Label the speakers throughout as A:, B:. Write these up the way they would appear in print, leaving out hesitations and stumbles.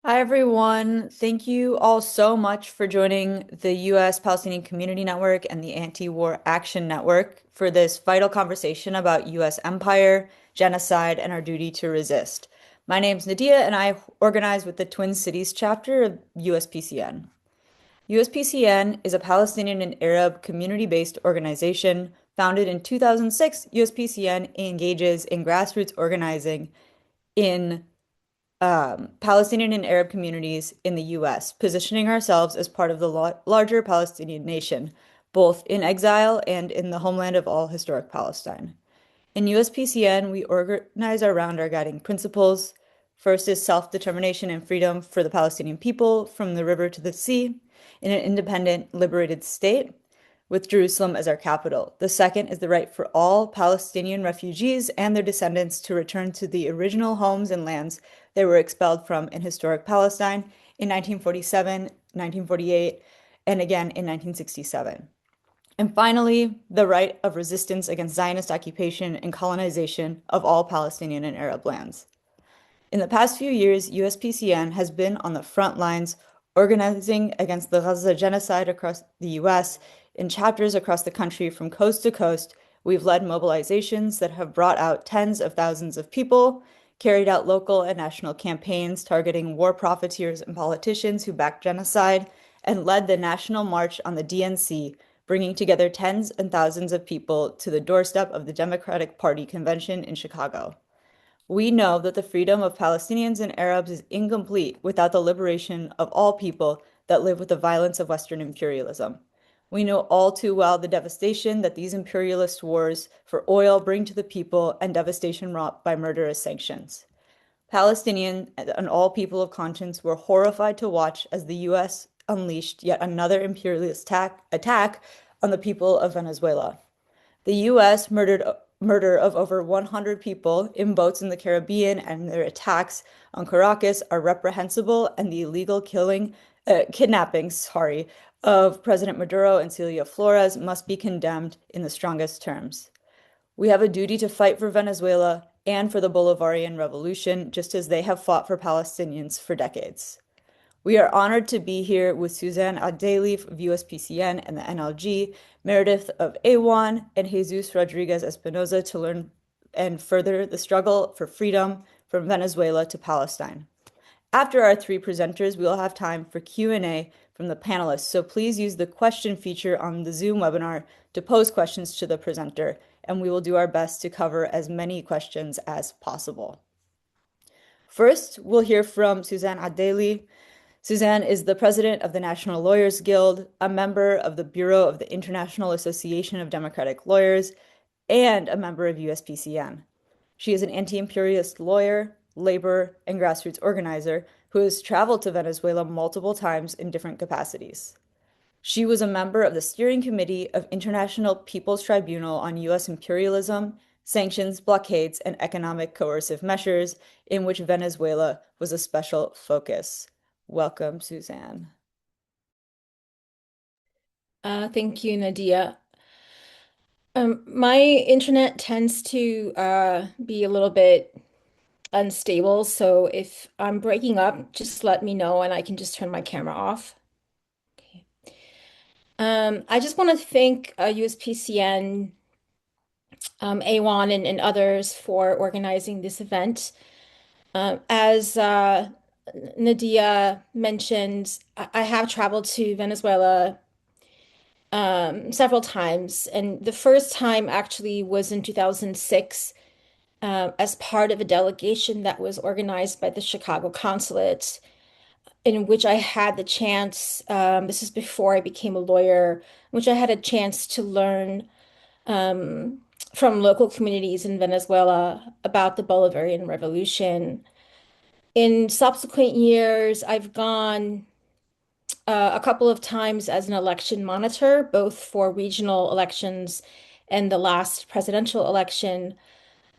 A: Hi, everyone. Thank you all so much for joining the U.S. Palestinian Community Network and the Anti-War Action Network for this vital conversation about U.S. empire, genocide, and our duty to resist. My name's Nadia, and I organize with the Twin Cities chapter of USPCN. USPCN is a Palestinian and Arab community-based organization. Founded in 2006, USPCN engages in grassroots organizing in Palestinian and Arab communities in the U.S., positioning ourselves as part of the larger Palestinian nation, both in exile and in the homeland of all historic Palestine. In USPCN, we organize around our guiding principles. First is self-determination and freedom for the Palestinian people from the river to the sea in an independent, liberated state with Jerusalem as our capital. The second is the right for all Palestinian refugees and their descendants to return to the original homes and lands they were expelled from in historic Palestine in 1947, 1948, and again in 1967. And finally, the right of resistance against Zionist occupation and colonization of all Palestinian and Arab lands. In the past few years, USPCN has been on the front lines organizing against the Gaza genocide across the US in chapters across the country from coast to coast. We've led mobilizations that have brought out tens of thousands of people, carried out local and national campaigns targeting war profiteers and politicians who back genocide, and led the National March on the DNC, bringing together tens and thousands of people to the doorstep of the Democratic Party convention in Chicago. We know that the freedom of Palestinians and Arabs is incomplete without the liberation of all people that live with the violence of Western imperialism. We know all too well the devastation that these imperialist wars for oil bring to the people and devastation wrought by murderous sanctions. Palestinian and all people of conscience were horrified to watch as the U.S. unleashed yet another imperialist attack on the people of Venezuela. The U.S. murder of over 100 people in boats in the Caribbean and their attacks on Caracas are reprehensible, and the illegal kidnapping, of President Maduro and Celia Flores must be condemned in the strongest terms. We have a duty to fight for Venezuela and for the Bolivarian Revolution, just as they have fought for Palestinians for decades. We are honored to be here with Suzanne Adely of USPCN and the NLG, Meredith of AWAN, and Jesús Rodríguez-Espinoza to learn and further the struggle for freedom from Venezuela to Palestine. After our three presenters, we will have time for Q&A from the panelists, so please use the question feature on the Zoom webinar to pose questions to the presenter, and we will do our best to cover as many questions as possible. First, we'll hear from Suzanne Adely. Suzanne is the president of the National Lawyers Guild, a member of the Bureau of the International Association of Democratic Lawyers, and a member of USPCN. She is an anti-imperialist lawyer, labor, and grassroots organizer who has traveled to Venezuela multiple times in different capacities. She was a member of the steering committee of International People's Tribunal on U.S. imperialism, sanctions, blockades, and economic coercive measures, in which Venezuela was a special focus. Welcome, Suzanne.
B: Thank you, Nadia. My internet tends to be a little bit unstable, so if I'm breaking up, just let me know and I can just turn my camera off. Okay. I just want to thank USPCN, AWAN, and others for organizing this event. As Nadia mentioned, I have traveled to Venezuela several times. And the first time actually was in 2006 as part of a delegation that was organized by the Chicago Consulate, in which I had the chance, this is before I became a lawyer, in which I had a chance to learn um, from local communities in Venezuela about the Bolivarian Revolution. In subsequent years, I've gone a couple of times as an election monitor, both for regional elections and the last presidential election.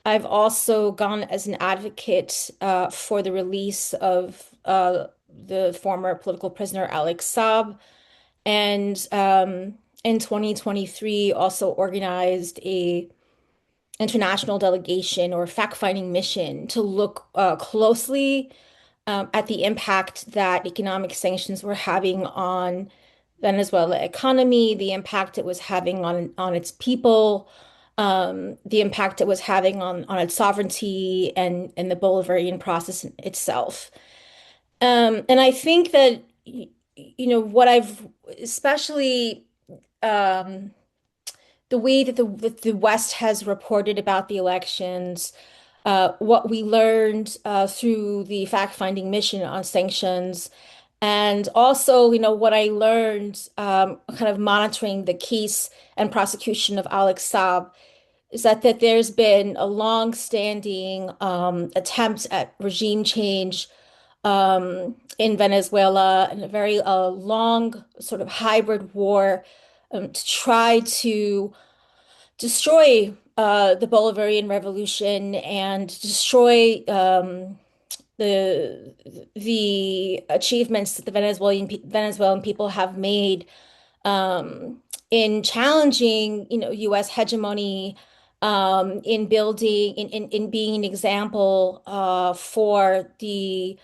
B: I've also gone as an advocate for the release of the former political prisoner Alex Saab, and in 2023 also organized a international delegation or fact-finding mission to look closely at the impact that economic sanctions were having on Venezuela economy, the impact it was having on its people, the impact it was having on its sovereignty and the Bolivarian process itself. And I think that what I've especially um, the way that the West has reported about the elections, what we learned through the fact-finding mission on sanctions, and also, what I learned kind of monitoring the case and prosecution of Alex Saab is that there's been a long-standing attempt at regime change in Venezuela and a very long sort of hybrid war to try to destroy the Bolivarian Revolution and destroy the achievements that the Venezuelan people have made in challenging, U.S. hegemony, in building, in being an example for the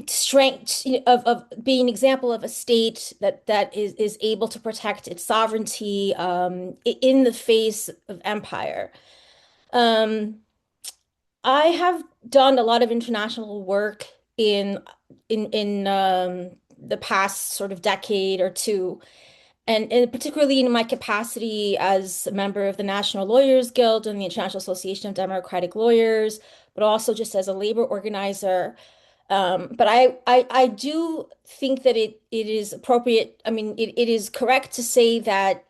B: strength of being an example of a state that is able to protect its sovereignty in the face of empire. Um, I have done a lot of international work in the past sort of decade or two, and particularly in my capacity as a member of the National Lawyers Guild and the International Association of Democratic Lawyers, but also just as a labor organizer. But I do think that it is appropriate. I mean, it is correct to say that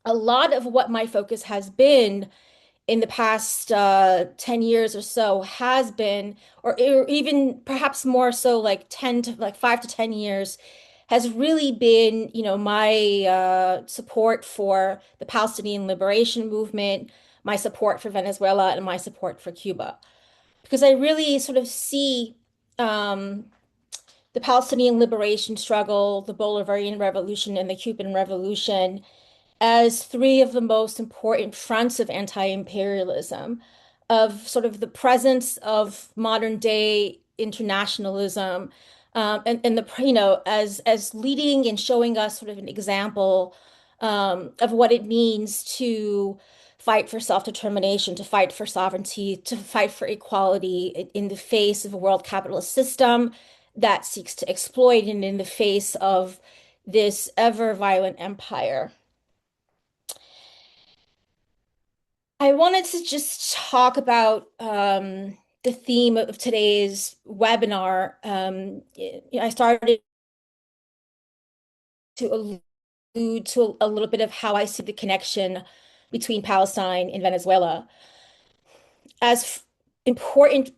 B: a lot of what my focus has been in the past 10 years or so has been, or even perhaps more so like 10 to like 5 to 10 years, has really been, my support for the Palestinian liberation movement, my support for Venezuela, and my support for Cuba. Because I really sort of see um, the Palestinian liberation struggle, the Bolivarian Revolution, and the Cuban Revolution as three of the most important fronts of anti-imperialism, of sort of the presence of modern day internationalism, and the as leading and showing us sort of an example of what it means to fight for self-determination, to fight for sovereignty, to fight for equality in the face of a world capitalist system that seeks to exploit, and in the face of this ever violent empire. I wanted to just talk about the theme of today's webinar. I started to allude to a little bit of how I see the connection between Palestine and Venezuela as important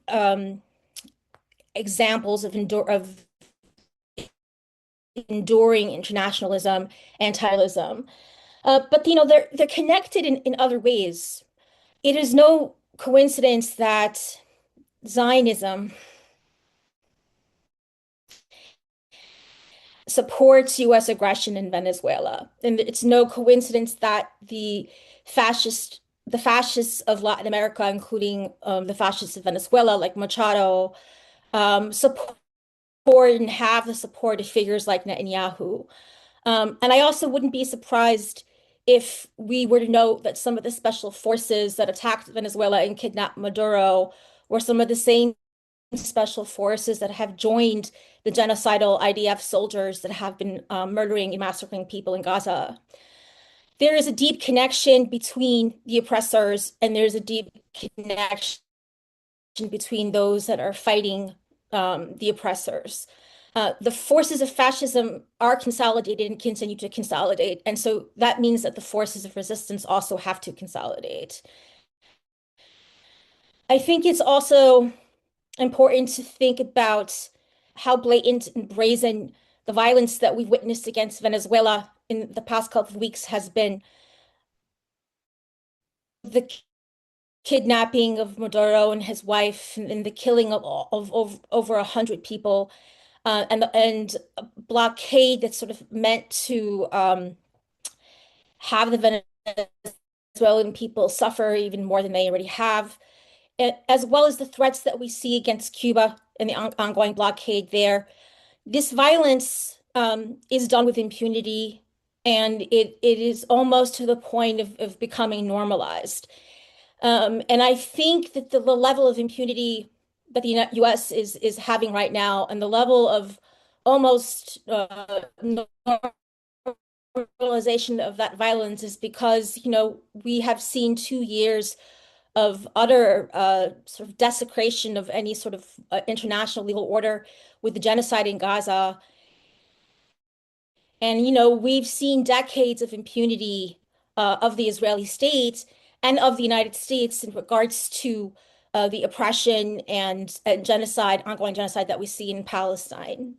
B: examples of enduring internationalism, anti-imperialism. But they're connected in other ways. It is no coincidence that Zionism supports US aggression in Venezuela. And it's no coincidence that the fascists of Latin America, including the fascists of Venezuela, like Machado, support and have the support of figures like Netanyahu. And I also wouldn't be surprised if we were to note that some of the special forces that attacked Venezuela and kidnapped Maduro were some of the same special forces that have joined the genocidal IDF soldiers that have been murdering and massacring people in Gaza. There is a deep connection between the oppressors, and there's a deep connection between those that are fighting the oppressors. The forces of fascism are consolidated and continue to consolidate. And so that means that the forces of resistance also have to consolidate. I think it's also important to think about how blatant and brazen the violence that we've witnessed against Venezuela in the past couple of weeks has been. The kidnapping of Maduro and his wife, and the killing of over 100 people, and a blockade that's sort of meant to have the Venezuelan people suffer even more than they already have. as well as the threats that we see against Cuba and the ongoing blockade there. This violence is done with impunity, and it is almost to the point of becoming normalized. And I think that the level of impunity that the U.S. is having right now, and the level of almost normalization of that violence, is because, we have seen 2 years of utter sort of desecration of any sort of international legal order with the genocide in Gaza. And, we've seen decades of impunity of the Israeli state and of the United States in regards to the oppression and genocide, ongoing genocide that we see in Palestine.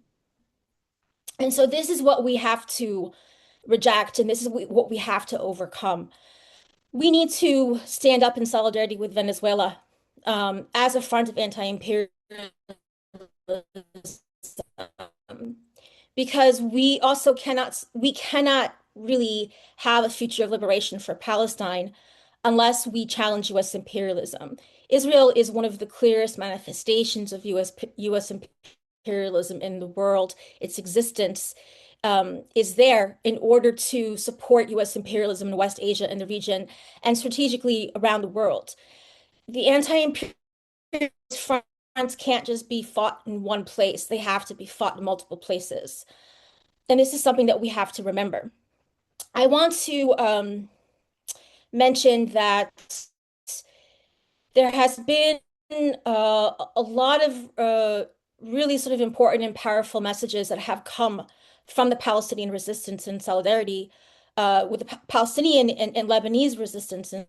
B: And so this is what we have to reject, and this is what we have to overcome. We need to stand up in solidarity with Venezuela as a front of anti-imperialism, because we cannot really have a future of liberation for Palestine unless we challenge U.S. imperialism. Israel is one of the clearest manifestations of U.S. imperialism in the world. Its existence is there in order to support U.S. imperialism in West Asia and the region and strategically around the world. The anti-imperialist fronts can't just be fought in one place. They have to be fought in multiple places. And this is something that we have to remember. I want to mention that there has been a lot of really sort of important and powerful messages that have come from the Palestinian resistance and solidarity with the Palestinian and Lebanese resistance and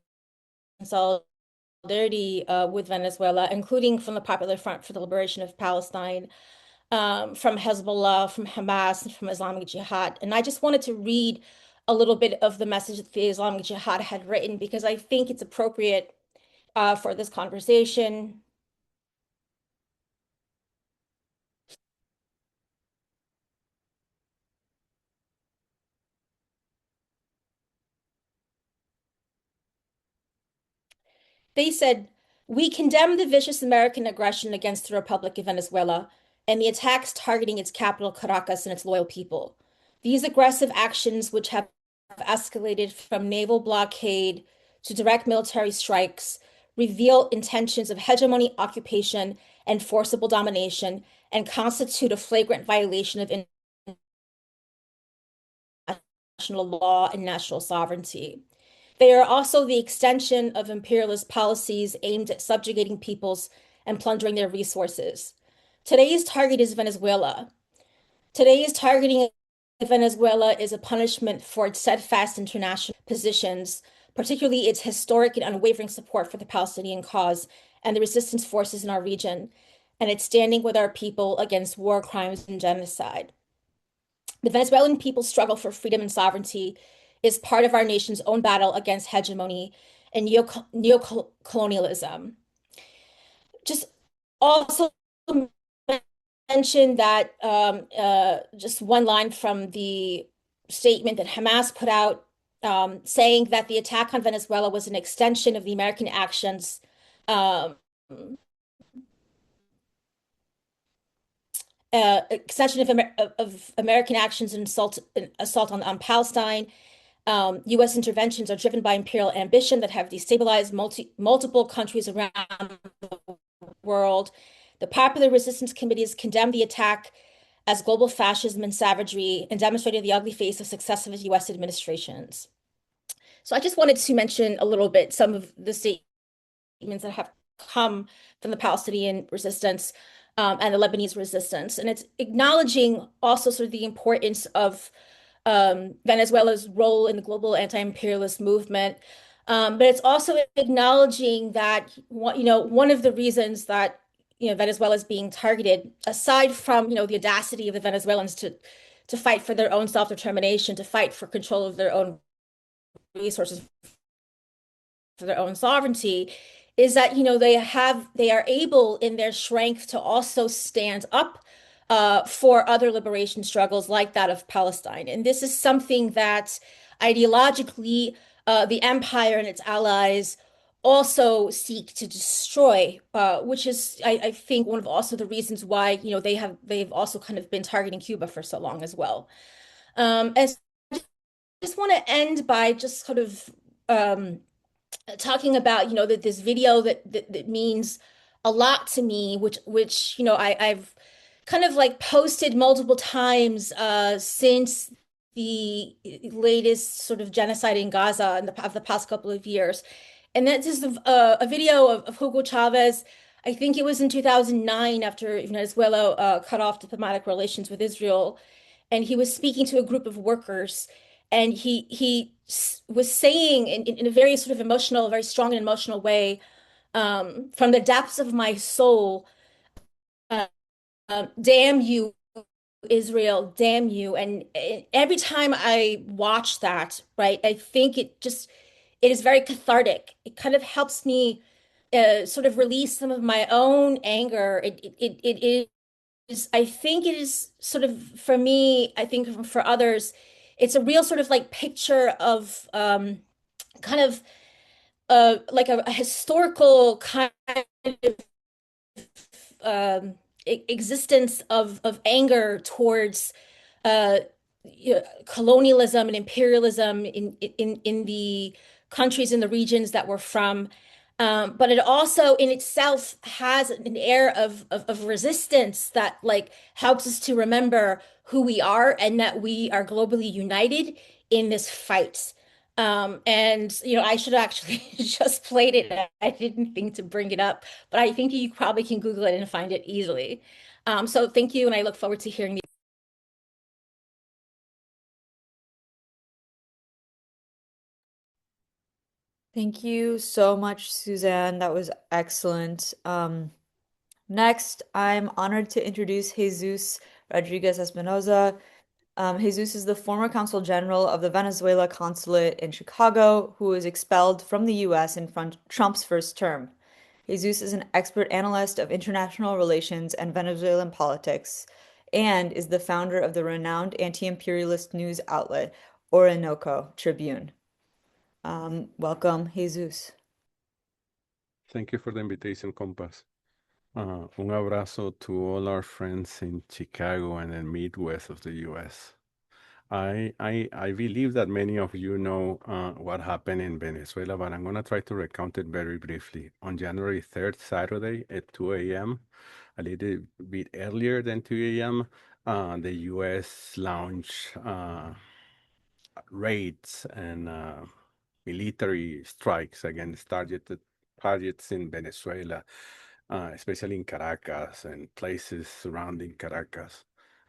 B: solidarity with Venezuela, including from the Popular Front for the Liberation of Palestine, from Hezbollah, from Hamas, and from Islamic Jihad. And I just wanted to read a little bit of the message that the Islamic Jihad had written because I think it's appropriate for this conversation. They said, "We condemn the vicious American aggression against the Republic of Venezuela and the attacks targeting its capital, Caracas, and its loyal people. These aggressive actions, which have escalated from naval blockade to direct military strikes, reveal intentions of hegemony, occupation, and forcible domination, and constitute a flagrant violation of international law and national sovereignty. They are also the extension of imperialist policies aimed at subjugating peoples and plundering their resources. Today's target is Venezuela. Today's targeting of Venezuela is a punishment for its steadfast international positions, particularly its historic and unwavering support for the Palestinian cause and the resistance forces in our region, and its standing with our people against war crimes and genocide. The Venezuelan people's struggle for freedom and sovereignty is part of our nation's own battle against hegemony and neocolonialism. Just also mention that just one line from the statement that Hamas put out, saying that the attack on Venezuela was an extension of the American actions, um, extension of American actions and assault on Palestine. U.S. interventions are driven by imperial ambition that have destabilized multiple countries around the world. The Popular Resistance Committees condemned the attack as global fascism and savagery and demonstrated the ugly face of successive U.S. administrations. So I just wanted to mention a little bit some of the statements that have come from the Palestinian resistance and the Lebanese resistance. And it's acknowledging also sort of the importance of Venezuela's role in the global anti-imperialist movement. But it's also acknowledging that one of the reasons that Venezuela is being targeted, aside from the audacity of the Venezuelans to fight for their own self-determination, to fight for control of their own resources, for their own sovereignty, is that they are able in their strength to also stand up for other liberation struggles like that of Palestine. And this is something that ideologically the empire and its allies also seek to destroy, which is, I think, one of also the reasons why, they've also kind of been targeting Cuba for so long as well. And I just want to end by just sort of um, talking about, that this video that means a lot to me, which I've kind of like posted multiple times since the latest sort of genocide in Gaza of the past couple of years. And that's just a video of Hugo Chavez. I think it was in 2009 after Venezuela cut off diplomatic relations with Israel, and he was speaking to a group of workers, and he was saying in a very sort of emotional, very strong and emotional way, from the depths of my soul, uh, damn you, Israel, damn you. And every time I watch that, right, I think it is very cathartic. It kind of helps me sort of release some of my own anger. It is, I think it is sort of, for me, I think for others, it's a real sort of like picture of kind of like a historical kind of um, existence of anger towards uh, colonialism and imperialism in the countries and the regions that we're from. But it also in itself has an air of resistance that like helps us to remember who we are and that we are globally united in this fight. And I should actually just played it. I didn't think to bring it up, but I think you probably can Google it and find it easily. So thank you, and I look forward to hearing the
A: Thank you so much, Suzanne. That was excellent. Next, I'm honored to introduce Jesús Rodríguez-Espinoza. Jesús is the former Consul General of the Venezuela Consulate in Chicago, who was expelled from the U.S. in Trump's first term. Jesus is an expert analyst of international relations and Venezuelan politics, and is the founder of the renowned anti-imperialist news outlet Orinoco Tribune. Welcome, Jesus.
C: Thank you for the invitation, Compass. Un abrazo to all our friends in Chicago and the Midwest of the U.S. I believe that many of you know what happened in Venezuela, but I'm going to try to recount it very briefly. On January 3rd, Saturday at 2 a.m., a little bit earlier than 2 a.m., the U.S. launched raids and military strikes against targets in Venezuela, especially in Caracas and places surrounding Caracas.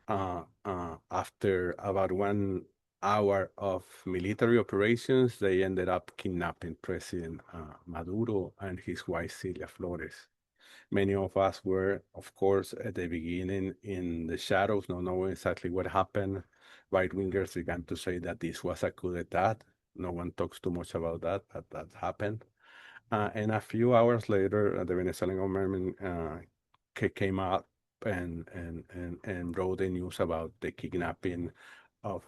C: After about 1 hour of military operations, they ended up kidnapping President Maduro and his wife, Celia Flores. Many of us were, of course, at the beginning in the shadows, not knowing exactly what happened. Right-wingers began to say that this was a coup d'etat. No one talks too much about that, but that happened. And a few hours later, the Venezuelan government came up and wrote the news about the kidnapping of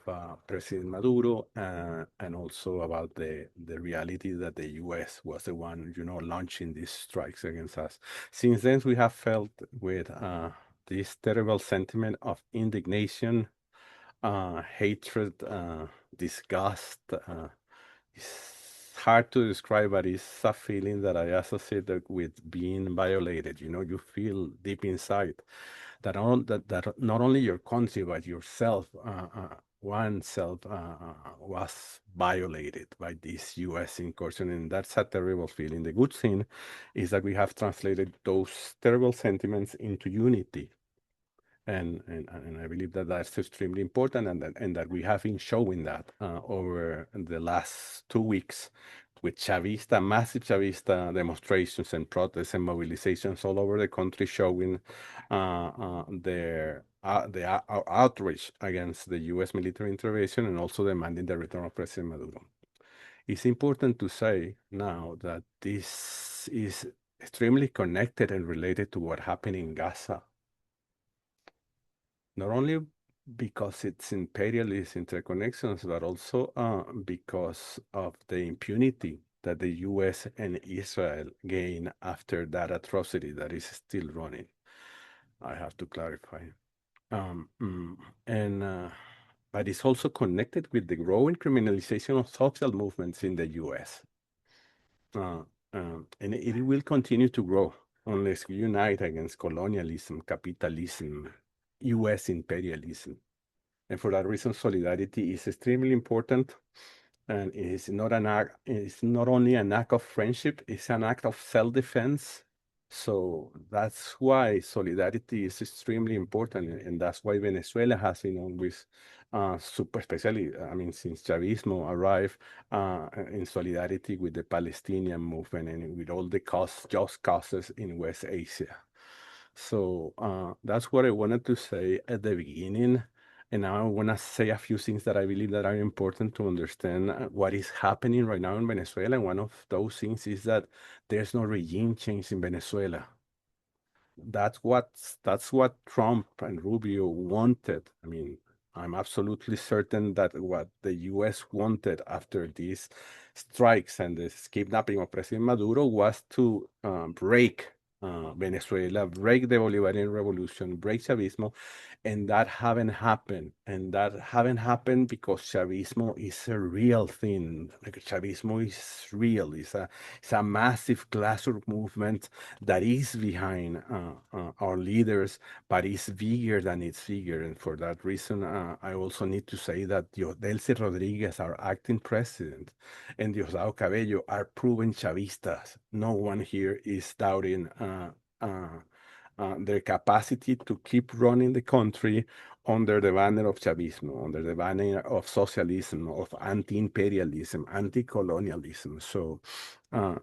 C: President Maduro, and also about the reality that the U.S. was the one, launching these strikes against us. Since then, we have felt with this terrible sentiment of indignation, hatred, disgust. It's hard to describe, but it's a feeling that I associate with being violated. You feel deep inside that not only your country, but yourself, oneself, was violated by this U.S. incursion, and that's a terrible feeling. The good thing is that we have translated those terrible sentiments into unity. And I believe that that's extremely important, and that we have been showing that over the last 2 weeks with massive Chavista demonstrations and protests and mobilizations all over the country, showing our outrage against the U.S. military intervention and also demanding the return of President Maduro. It's important to say now that this is extremely connected and related to what happened in Gaza, not only because it's imperialist interconnections, but also because of the impunity that the US and Israel gained after that atrocity that is still running. I have to clarify. Um, mm, and but it's also connected with the growing criminalization of social movements in the US. Uh, and it will continue to grow unless we unite against colonialism, capitalism, US imperialism. And for that reason, solidarity is extremely important. And it's not an act, it's not only an act of friendship, it's an act of self-defense. So that's why solidarity is extremely important. And that's why Venezuela has been always super, especially, I mean, since Chavismo arrived in solidarity with the Palestinian movement and with all the just causes in West Asia. So that's what I wanted to say at the beginning. And now I want to say a few things that I believe that are important to understand what is happening right now in Venezuela. And one of those things is that there's no regime change in Venezuela. That's what Trump and Rubio wanted. I mean, I'm absolutely certain that what the US wanted after these strikes and this kidnapping of President Maduro was to break Venezuela, break the Bolivarian revolution, break Chavismo, and that haven't happened. And that haven't happened because Chavismo is a real thing. Like Chavismo is real. It's a massive grassroots movement that is behind our leaders, but it's bigger than its figure. And for that reason, I also need to say that Jesús Rodríguez, our acting president, and Diosdado Cabello are proven Chavistas. No one here is doubting their capacity to keep running the country under the banner of Chavismo, under the banner of socialism, of anti-imperialism, anti-colonialism. So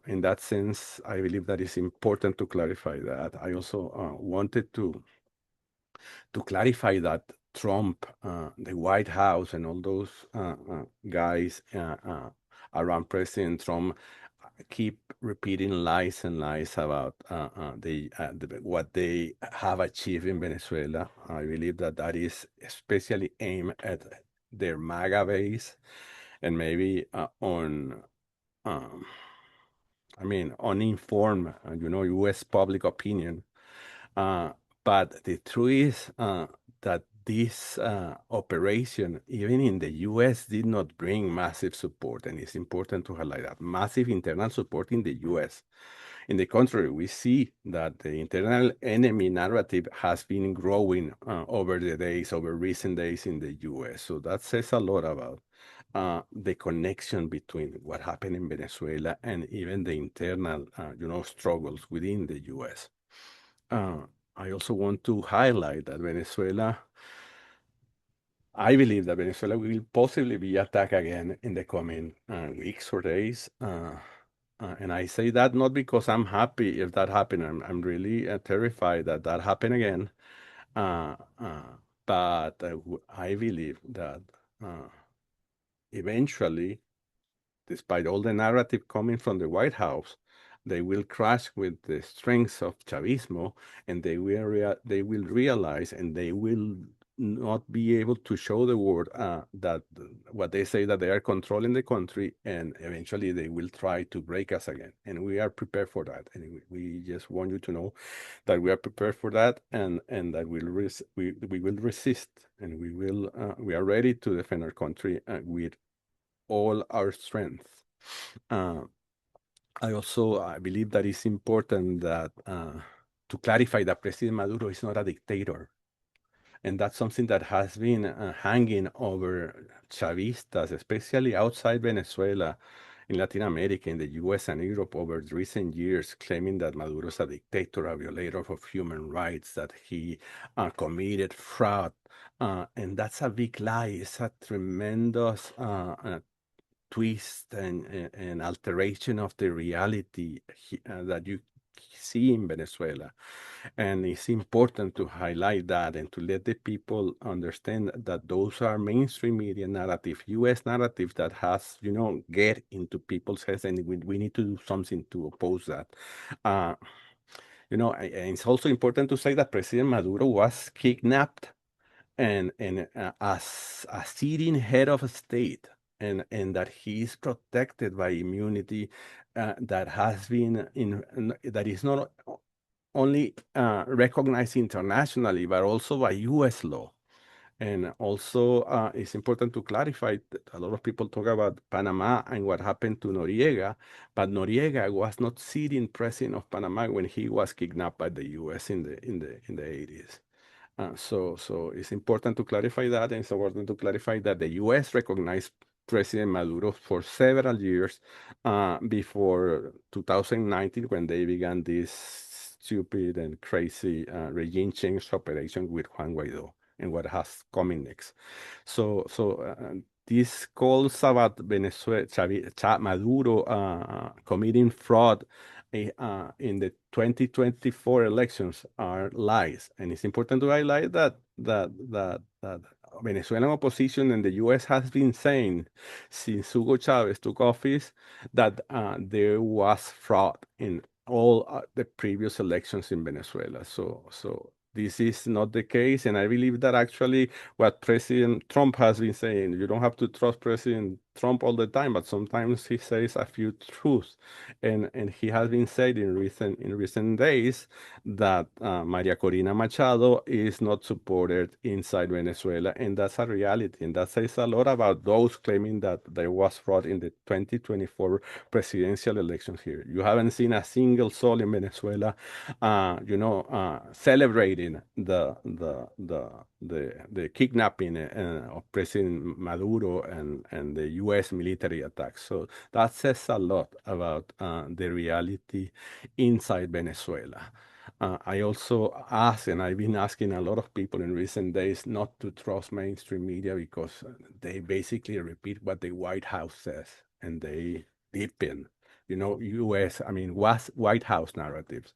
C: in that sense, I believe that it's important to clarify that. I also wanted to clarify that Trump, the White House, and all those guys around President Trump keep repeating lies and lies about what they have achieved in Venezuela. I believe that that is especially aimed at their MAGA base and maybe um, I mean, uninformed, U.S. public opinion. Uh, but the truth is that this operation, even in the U.S., did not bring massive support. And it's important to highlight that massive internal support in the U.S. In the contrary, we see that the internal enemy narrative has been growing over recent days in the U.S. So that says a lot about the connection between what happened in Venezuela and even the internal, struggles within the U.S. Uh, I also want to highlight that I believe that Venezuela will possibly be attacked again in the coming weeks or days. And I say that not because I'm happy if that happened. I'm really terrified that that happened again. Uh, uh, but I believe that eventually, despite all the narrative coming from the White House, they will crash with the strengths of Chavismo, and they will realize, and they will not be able to show the world that what they say that they are controlling the country, and eventually they will try to break us again. And we are prepared for that. And we just want you to know that we are prepared for that, and that we will resist, and we are ready to defend our country with all our strength. Uh, I believe that it's important that to clarify that President Maduro is not a dictator. And that's something that has been hanging over Chavistas, especially outside Venezuela, in Latin America, in the US and Europe over recent years, claiming that Maduro is a dictator, a violator of human rights, that he committed fraud. And that's a big lie. It's a tremendous twist and alteration of the reality that you see in Venezuela. And it's important to highlight that and to let the people understand that those are mainstream media narrative, US narrative that has, get into people's heads, and we need to do something to oppose that. And it's also important to say that President Maduro was kidnapped and as a sitting head of a state. and that he is protected by immunity that has been that is not only recognized internationally, but also by U.S. law. And also, it's important to clarify that a lot of people talk about Panama and what happened to Noriega, but Noriega was not sitting president of Panama when he was kidnapped by the U.S. in the 80s. So it's important to clarify that, and it's important to clarify that the U.S. recognized President Maduro for several years before 2019, when they began this stupid and crazy regime change operation with Juan Guaido and what has coming next. So these calls about Venezuela, Maduro committing fraud in the 2024 elections are lies, and it's important to highlight that Venezuelan opposition and the U.S. has been saying since Hugo Chavez took office that there was fraud in all the previous elections in Venezuela. So this is not the case, and I believe that actually what President Trump has been saying, you don't have to trust President Trump all the time, but sometimes he says a few truths, and he has been saying in recent days that Maria Corina Machado is not supported inside Venezuela, and that's a reality, and that says a lot about those claiming that there was fraud in the 2024 presidential elections here. You haven't seen a single soul in Venezuela, celebrating the kidnapping of President Maduro and the U.S. military attacks. So that says a lot about the reality inside Venezuela. I also ask, and I've been asking a lot of people in recent days not to trust mainstream media because they basically repeat what the White House says, and they deepen, U.S., White House narratives.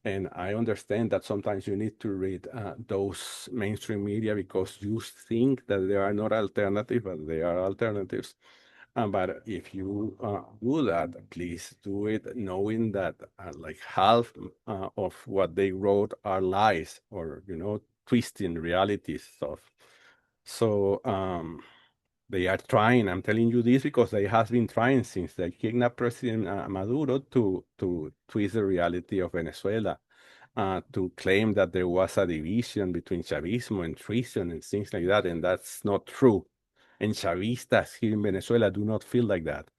C: And I understand that sometimes you need to read those mainstream media because you think that they are not alternatives, but they are alternatives. But if you do that, please do it knowing that like half of what they wrote are lies or, twisting reality stuff. So they are trying. I'm telling you this because they have been trying since they kidnapped President Maduro to twist the reality of Venezuela, to claim that there was a division between Chavismo and treason and things like that, and that's not true. And Chavistas here in Venezuela do not feel like that.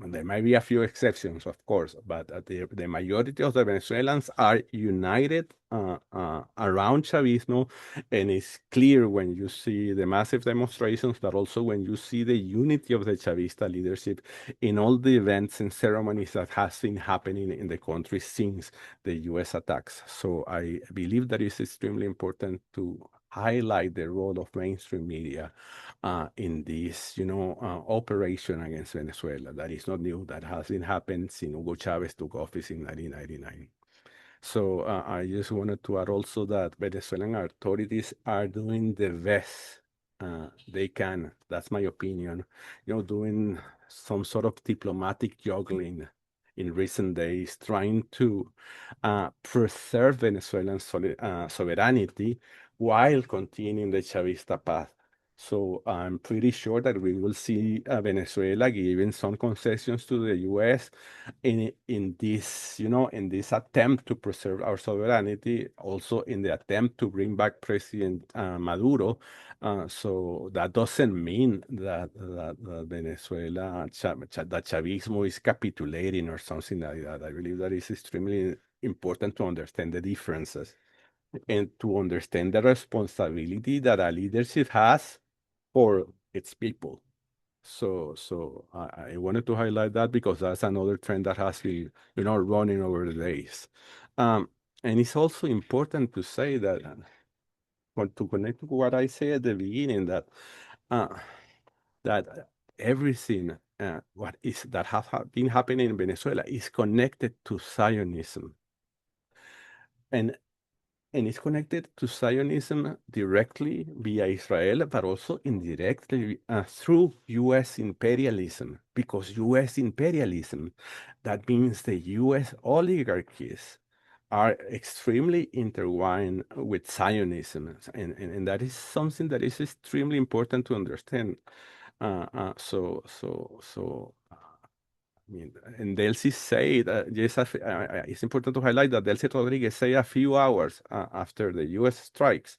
C: And there might be a few exceptions, of course, but the majority of the Venezuelans are united around Chavismo, and it's clear when you see the massive demonstrations, but also when you see the unity of the Chavista leadership in all the events and ceremonies that has been happening in the country since the U.S. attacks. So I believe that it's extremely important to highlight the role of mainstream media in this, operation against Venezuela. That is not new. That has been happened since Hugo Chavez took office in 1999. So I just wanted to add also that Venezuelan authorities are doing the best they can. That's my opinion. Doing some sort of diplomatic juggling in recent days, trying to preserve Venezuelan sovereignty while continuing the Chavista path. So I'm pretty sure that we will see Venezuela giving some concessions to the U.S. in this attempt to preserve our sovereignty, also in the attempt to bring back President Maduro. So that doesn't mean that Venezuela, that Chavismo is capitulating or something like that. I believe that is extremely important to understand the differences and to understand the responsibility that a leadership has for its people. So I wanted to highlight that because that's another trend that has been, running over the days. And it's also important to say that, to connect to what I said at the beginning, uh, that everything that has been happening in Venezuela is connected to Zionism. And it's connected to Zionism directly via Israel, but also indirectly through U.S. imperialism. Because U.S. imperialism, that means the U.S. oligarchies are extremely intertwined with Zionism. And that is something that is extremely important to understand. I mean, and Delcy said, yes, it's important to highlight that Delcy Rodriguez said a few hours after the U.S. strikes,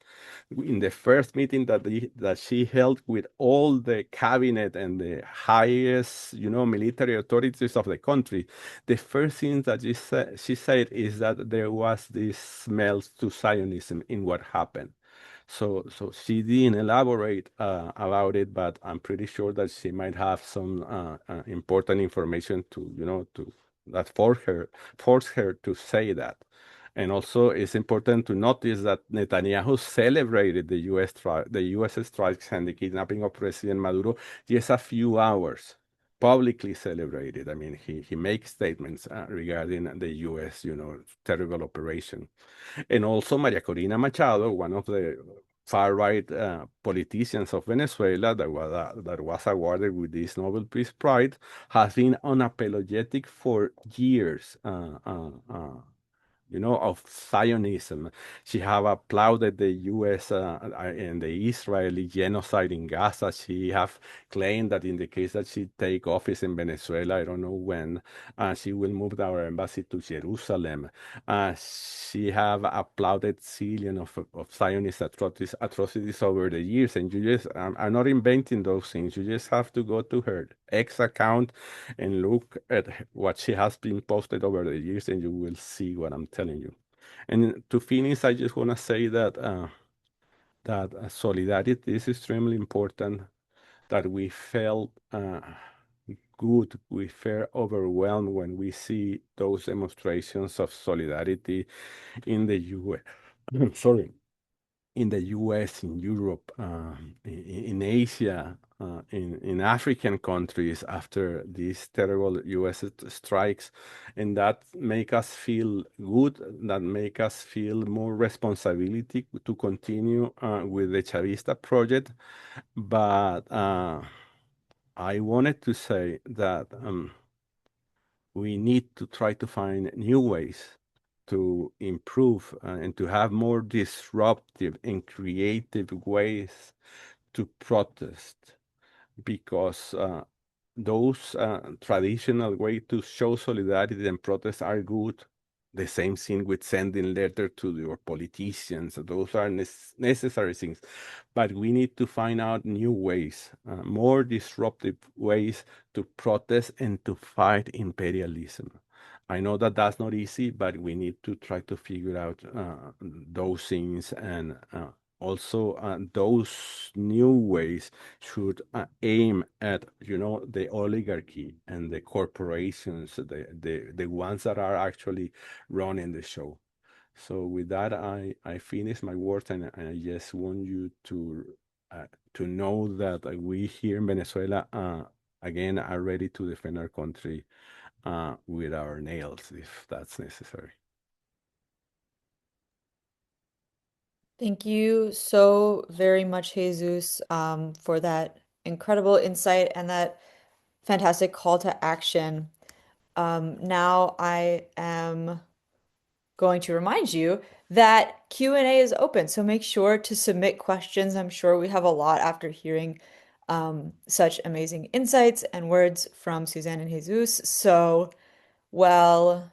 C: in the first meeting that she held with all the cabinet and the highest, military authorities of the country, the first thing that she said is that there was this smell to Zionism in what happened. So she didn't elaborate about it, but I'm pretty sure that she might have some important information to that force her to say that. And also, it's important to notice that Netanyahu celebrated the U.S. strikes and the kidnapping of President Maduro just a few hours. Publicly celebrated. I mean, he makes statements regarding the U.S. Terrible operation. And also Maria Corina Machado, one of the far-right politicians of Venezuela that was awarded with this Nobel Peace Prize, has been unapologetic for years. Of Zionism. She have applauded the U.S. And the Israeli genocide in Gaza. She have claimed that in the case that she take office in Venezuela, I don't know when, she will move our embassy to Jerusalem. She have applauded zillion of Zionist atrocities over the years. And you just, I'm not inventing those things. You just have to go to her X account and look at what she has been posted over the years, and you will see what I'm telling you. And to finish, I just want to say that solidarity is extremely important. That we felt good, we felt overwhelmed when we see those demonstrations of solidarity in the U.S. Sorry, in the US, in Europe, in Asia, in African countries after these terrible US strikes. And that make us feel good, that make us feel more responsibility to continue with the Chavista project. But I wanted to say that we need to try to find new ways to improve and to have more disruptive and creative ways to protest, because those traditional ways to show solidarity and protest are good. The same thing with sending letter to your politicians. Those are necessary things. But we need to find out new ways, more disruptive ways to protest and to fight imperialism. I know that that's not easy, but we need to try to figure out those things. And also those new ways should aim at the oligarchy and the corporations, the ones that are actually running the show. So with that, I finish my words, and I just want you to know that we here in Venezuela again are ready to defend our country with our nails if that's necessary.
A: Thank you so very much, Jesus, for that incredible insight and that fantastic call to action. Now I am going to remind you that Q&A is open, so make sure to submit questions. I'm sure we have a lot after hearing such amazing insights and words from Suzanne and Jesus. So, well,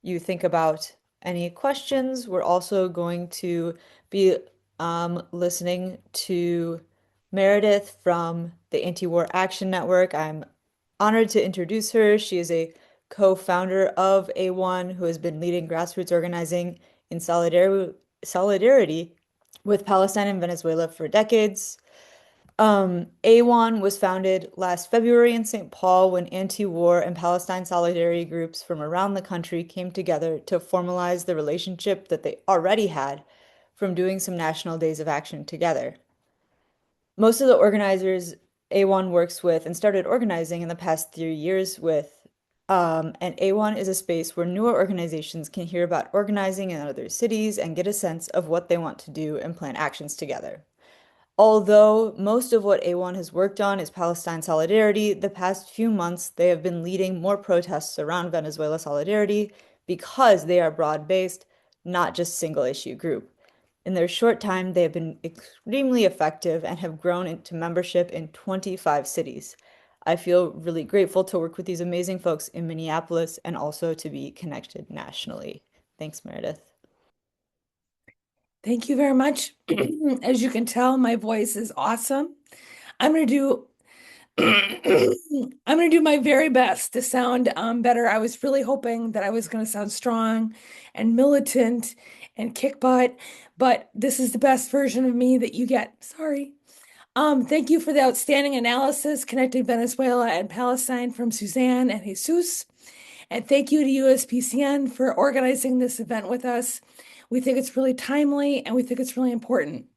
A: you think about any questions, we're also going to be listening to Meredith from the Anti-War Action Network. I'm honored to introduce her. She is a co-founder of AWAN, who has been leading grassroots organizing in solidarity with Palestine and Venezuela for decades. AWAN was founded last February in St. Paul when anti-war and Palestine solidarity groups from around the country came together to formalize the relationship that they already had from doing some national days of action together. Most of the organizers AWAN works with and started organizing in the past 3 years with, and AWAN is a space where newer organizations can hear about organizing in other cities and get a sense of what they want to do and plan actions together. Although most of what AWAN has worked on is Palestine solidarity, the past few months they have been leading more protests around Venezuela solidarity because they are broad-based, not just single-issue group. In their short time, they have been extremely effective and have grown into membership in 25 cities. I feel really grateful to work with these amazing folks in Minneapolis and also to be connected nationally. Thanks, Meredith.
D: Thank you very much. As you can tell, my voice is awesome. I'm going to do I'm going to do my very best to sound better. I was really hoping that I was going to sound strong and militant and kick butt, but this is the best version of me that you get. Sorry. Thank you for the outstanding analysis connecting Venezuela and Palestine from Suzanne and Jesús. And thank you to USPCN for organizing this event with us. We think it's really timely and we think it's really important.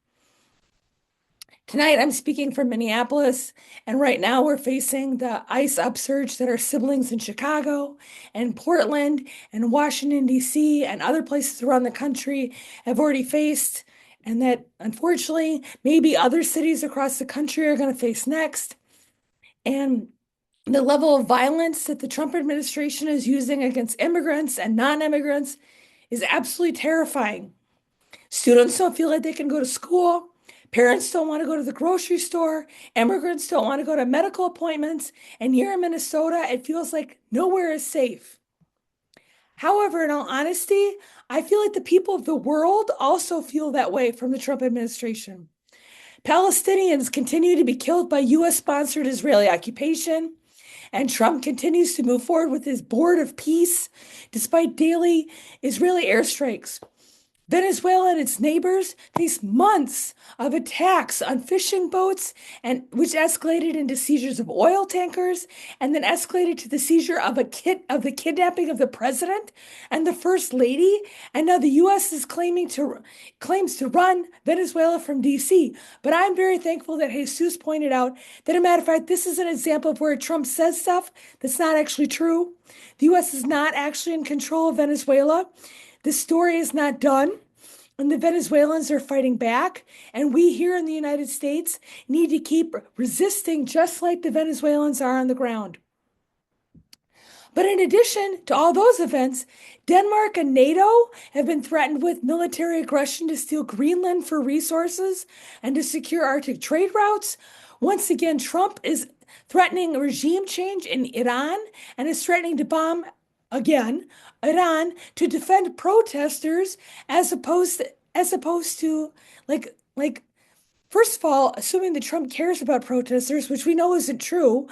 D: Tonight, I'm speaking from Minneapolis, and right now we're facing the ICE upsurge that our siblings in Chicago and Portland and Washington, D.C., and other places around the country have already faced, and that unfortunately, maybe other cities across the country are going to face next. And the level of violence that the Trump administration is using against immigrants and non-immigrants is absolutely terrifying. Students don't feel like they can go to school. Parents don't want to go to the grocery store. Immigrants don't want to go to medical appointments. And here in Minnesota, it feels like nowhere is safe. However, in all honesty, I feel like the people of the world also feel that way from the Trump administration. Palestinians continue to be killed by US-sponsored Israeli occupation, and Trump continues to move forward with his board of peace despite daily Israeli airstrikes. Venezuela and its neighbors faced months of attacks on fishing boats, and which escalated into seizures of oil tankers, and then escalated to the seizure of the kidnapping of the president and the first lady. And now the U.S. is claims to run Venezuela from D.C. But I'm very thankful that Jesús pointed out that, as a matter of fact, this is an example of where Trump says stuff that's not actually true. The U.S. is not actually in control of Venezuela. The story is not done, and the Venezuelans are fighting back, and we here in the United States need to keep resisting just like the Venezuelans are on the ground. But in addition to all those events, Denmark and NATO have been threatened with military aggression to steal Greenland for resources and to secure Arctic trade routes. Once again, Trump is threatening regime change in Iran and is threatening to bomb again Iran to defend protesters as opposed to like first of all, assuming that Trump cares about protesters, which we know isn't true.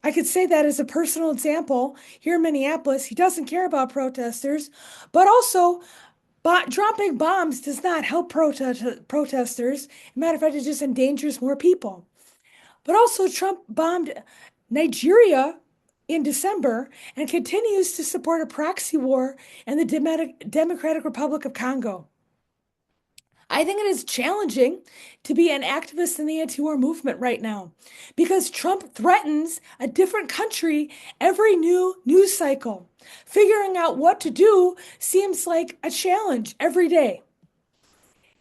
D: I could say that as a personal example. Here in Minneapolis, he doesn't care about protesters, but also dropping bombs does not help protesters. As a matter of fact, it just endangers more people. But also, Trump bombed Nigeria in December and continues to support a proxy war in the Democratic Republic of Congo. I think it is challenging to be an activist in the anti-war movement right now because Trump threatens a different country every new news cycle. Figuring out what to do seems like a challenge every day.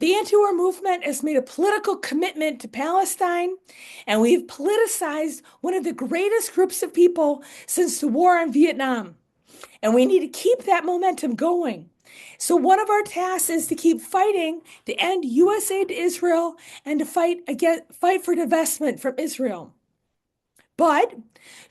D: The anti-war movement has made a political commitment to Palestine, and we've politicized one of the greatest groups of people since the war in Vietnam. And we need to keep that momentum going. So one of our tasks is to keep fighting to end U.S. aid to Israel and to fight for divestment from Israel. But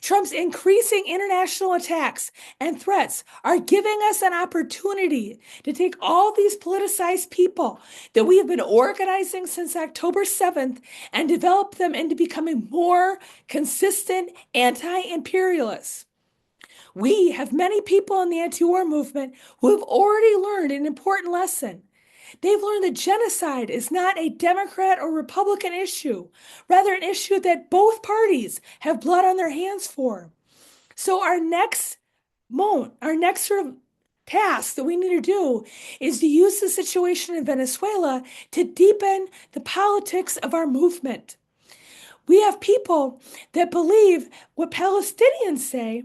D: Trump's increasing international attacks and threats are giving us an opportunity to take all these politicized people that we have been organizing since October 7th and develop them into becoming more consistent anti-imperialists. We have many people in the anti-war movement who have already learned an important lesson. They've learned that genocide is not a Democrat or Republican issue, rather an issue that both parties have blood on their hands for. So our next sort of task that we need to do is to use the situation in Venezuela to deepen the politics of our movement. We have people that believe what Palestinians say,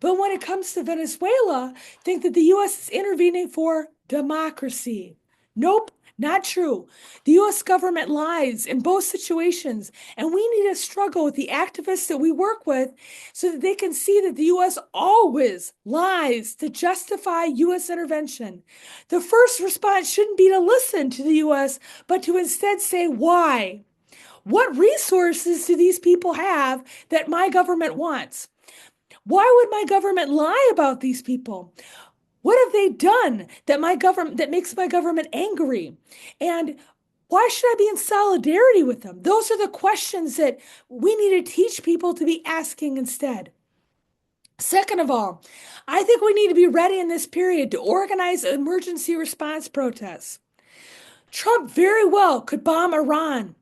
D: but when it comes to Venezuela, think that the U.S. is intervening for democracy. Nope, not true. The US government lies in both situations, and we need to struggle with the activists that we work with so that they can see that the US always lies to justify US intervention. The first response shouldn't be to listen to the US, but to instead say why. What resources do these people have that my government wants? Why would my government lie about these people? What have they done that makes my government angry? And why should I be in solidarity with them? Those are the questions that we need to teach people to be asking instead. Second of all, I think we need to be ready in this period to organize emergency response protests. Trump very well could bomb Iran,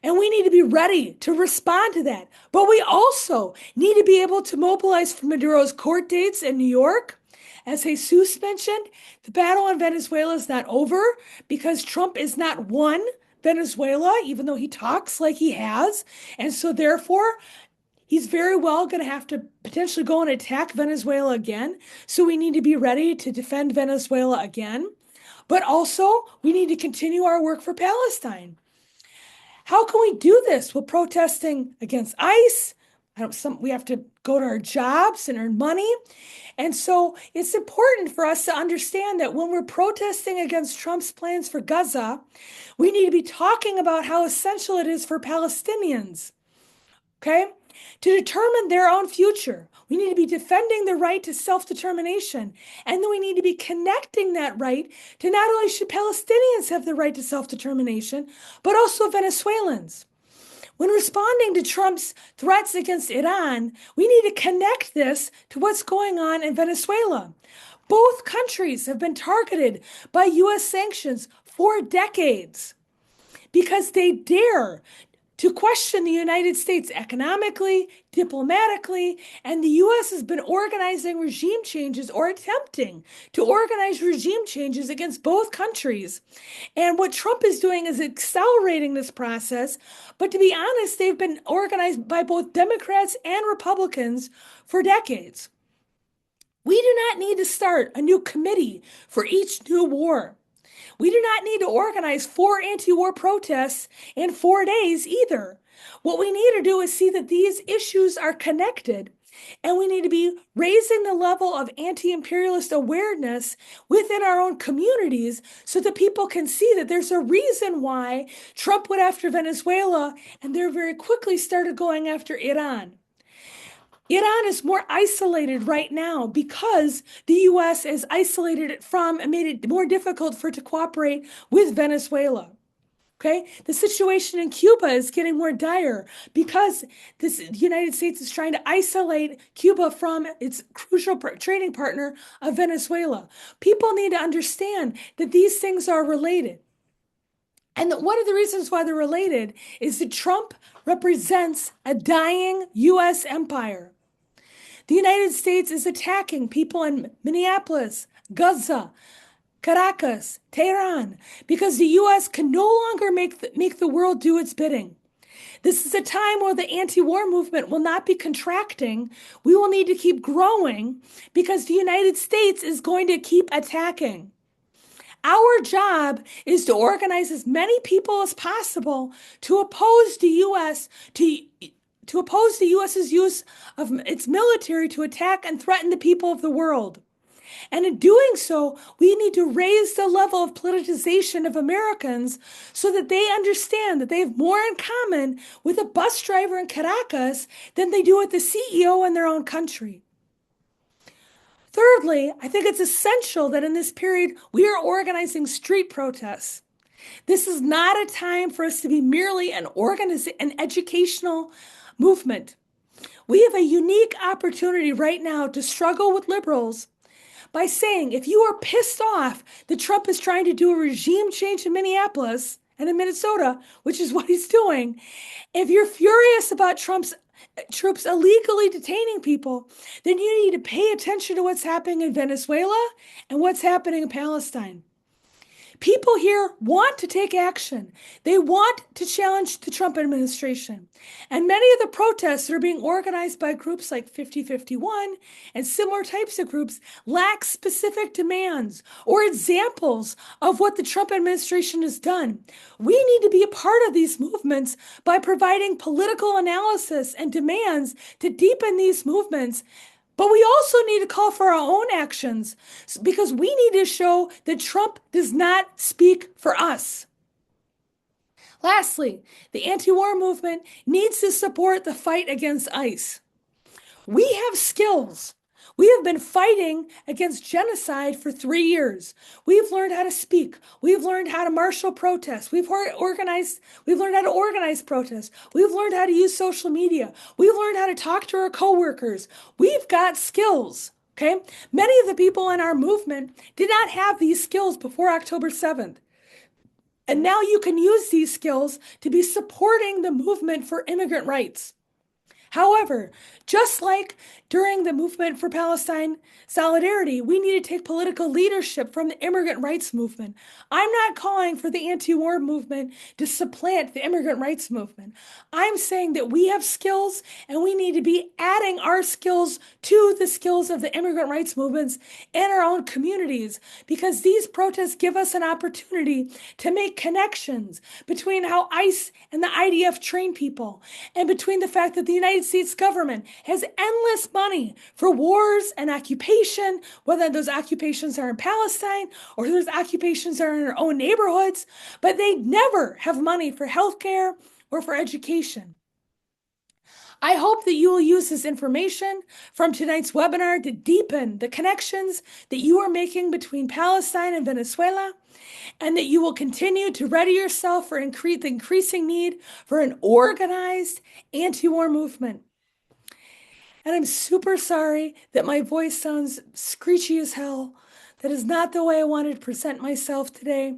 D: and we need to be ready to respond to that. But we also need to be able to mobilize for Maduro's court dates in New York. As Jesus mentioned, the battle in Venezuela is not over because Trump is not won Venezuela, even though he talks like he has. And so therefore, he's very well going to have to potentially go and attack Venezuela again. So we need to be ready to defend Venezuela again. But also, we need to continue our work for Palestine. How can we do this? Well, protesting against ICE. We have to go to our jobs and earn money. And so it's important for us to understand that when we're protesting against Trump's plans for Gaza, we need to be talking about how essential it is for Palestinians, okay, to determine their own future. We need to be defending the right to self-determination. And then we need to be connecting that right to not only should Palestinians have the right to self-determination, but also Venezuelans. When responding to Trump's threats against Iran, we need to connect this to what's going on in Venezuela. Both countries have been targeted by US sanctions for decades because they dare to question the United States economically, diplomatically, and the US has been organizing regime changes or attempting to organize regime changes against both countries. And what Trump is doing is accelerating this process. But to be honest, they've been organized by both Democrats and Republicans for decades. We do not need to start a new committee for each new war. We do not need to organize 4 anti-war protests in 4 days either. What we need to do is see that these issues are connected, and we need to be raising the level of anti-imperialist awareness within our own communities so that people can see that there's a reason why Trump went after Venezuela and they're very quickly started going after Iran. Iran is more isolated right now because the US has isolated it from and made it more difficult for it to cooperate with Venezuela. Okay, the situation in Cuba is getting more dire because the United States is trying to isolate Cuba from its crucial trading partner of Venezuela. People need to understand that these things are related. And one of the reasons why they're related is that Trump represents a dying US empire. The United States is attacking people in Minneapolis, Gaza, Caracas, Tehran, because the U.S. can no longer make the world do its bidding. This is a time where the anti-war movement will not be contracting. We will need to keep growing because the United States is going to keep attacking. Our job is to organize as many people as possible to oppose the U.S. to oppose the U.S.'s use of its military to attack and threaten the people of the world. And in doing so, we need to raise the level of politicization of Americans so that they understand that they have more in common with a bus driver in Caracas than they do with the CEO in their own country. Thirdly, I think it's essential that in this period, we are organizing street protests. This is not a time for us to be merely an educational movement. We have a unique opportunity right now to struggle with liberals by saying, if you are pissed off that Trump is trying to do a regime change in Minneapolis and in Minnesota, which is what he's doing, if you're furious about Trump's troops illegally detaining people, then you need to pay attention to what's happening in Venezuela and what's happening in Palestine. People here want to take action. They want to challenge the Trump administration. And many of the protests that are being organized by groups like 5051 and similar types of groups lack specific demands or examples of what the Trump administration has done. We need to be a part of these movements by providing political analysis and demands to deepen these movements. But we also need to call for our own actions because we need to show that Trump does not speak for us. Lastly, the anti-war movement needs to support the fight against ICE. We have skills. We have been fighting against genocide for 3 years. We've learned how to speak. We've learned how to marshal protests. We've learned how to organize protests. We've learned how to use social media. We've learned how to talk to our coworkers. We've got skills, okay? Many of the people in our movement did not have these skills before October 7th. And now you can use these skills to be supporting the movement for immigrant rights. However, just like during the movement for Palestine solidarity, we need to take political leadership from the immigrant rights movement. I'm not calling for the anti-war movement to supplant the immigrant rights movement. I'm saying that we have skills and we need to be adding our skills to the skills of the immigrant rights movements in our own communities, because these protests give us an opportunity to make connections between how ICE and the IDF train people and between the fact that the United States government has endless money for wars and occupation, whether those occupations are in Palestine or those occupations are in our own neighborhoods, but they never have money for healthcare or for education. I hope that you will use this information from tonight's webinar to deepen the connections that you are making between Palestine and Venezuela, and that you will continue to ready yourself for the increasing need for an organized anti-war movement. And I'm super sorry that my voice sounds screechy as hell. That is not the way I wanted to present myself today.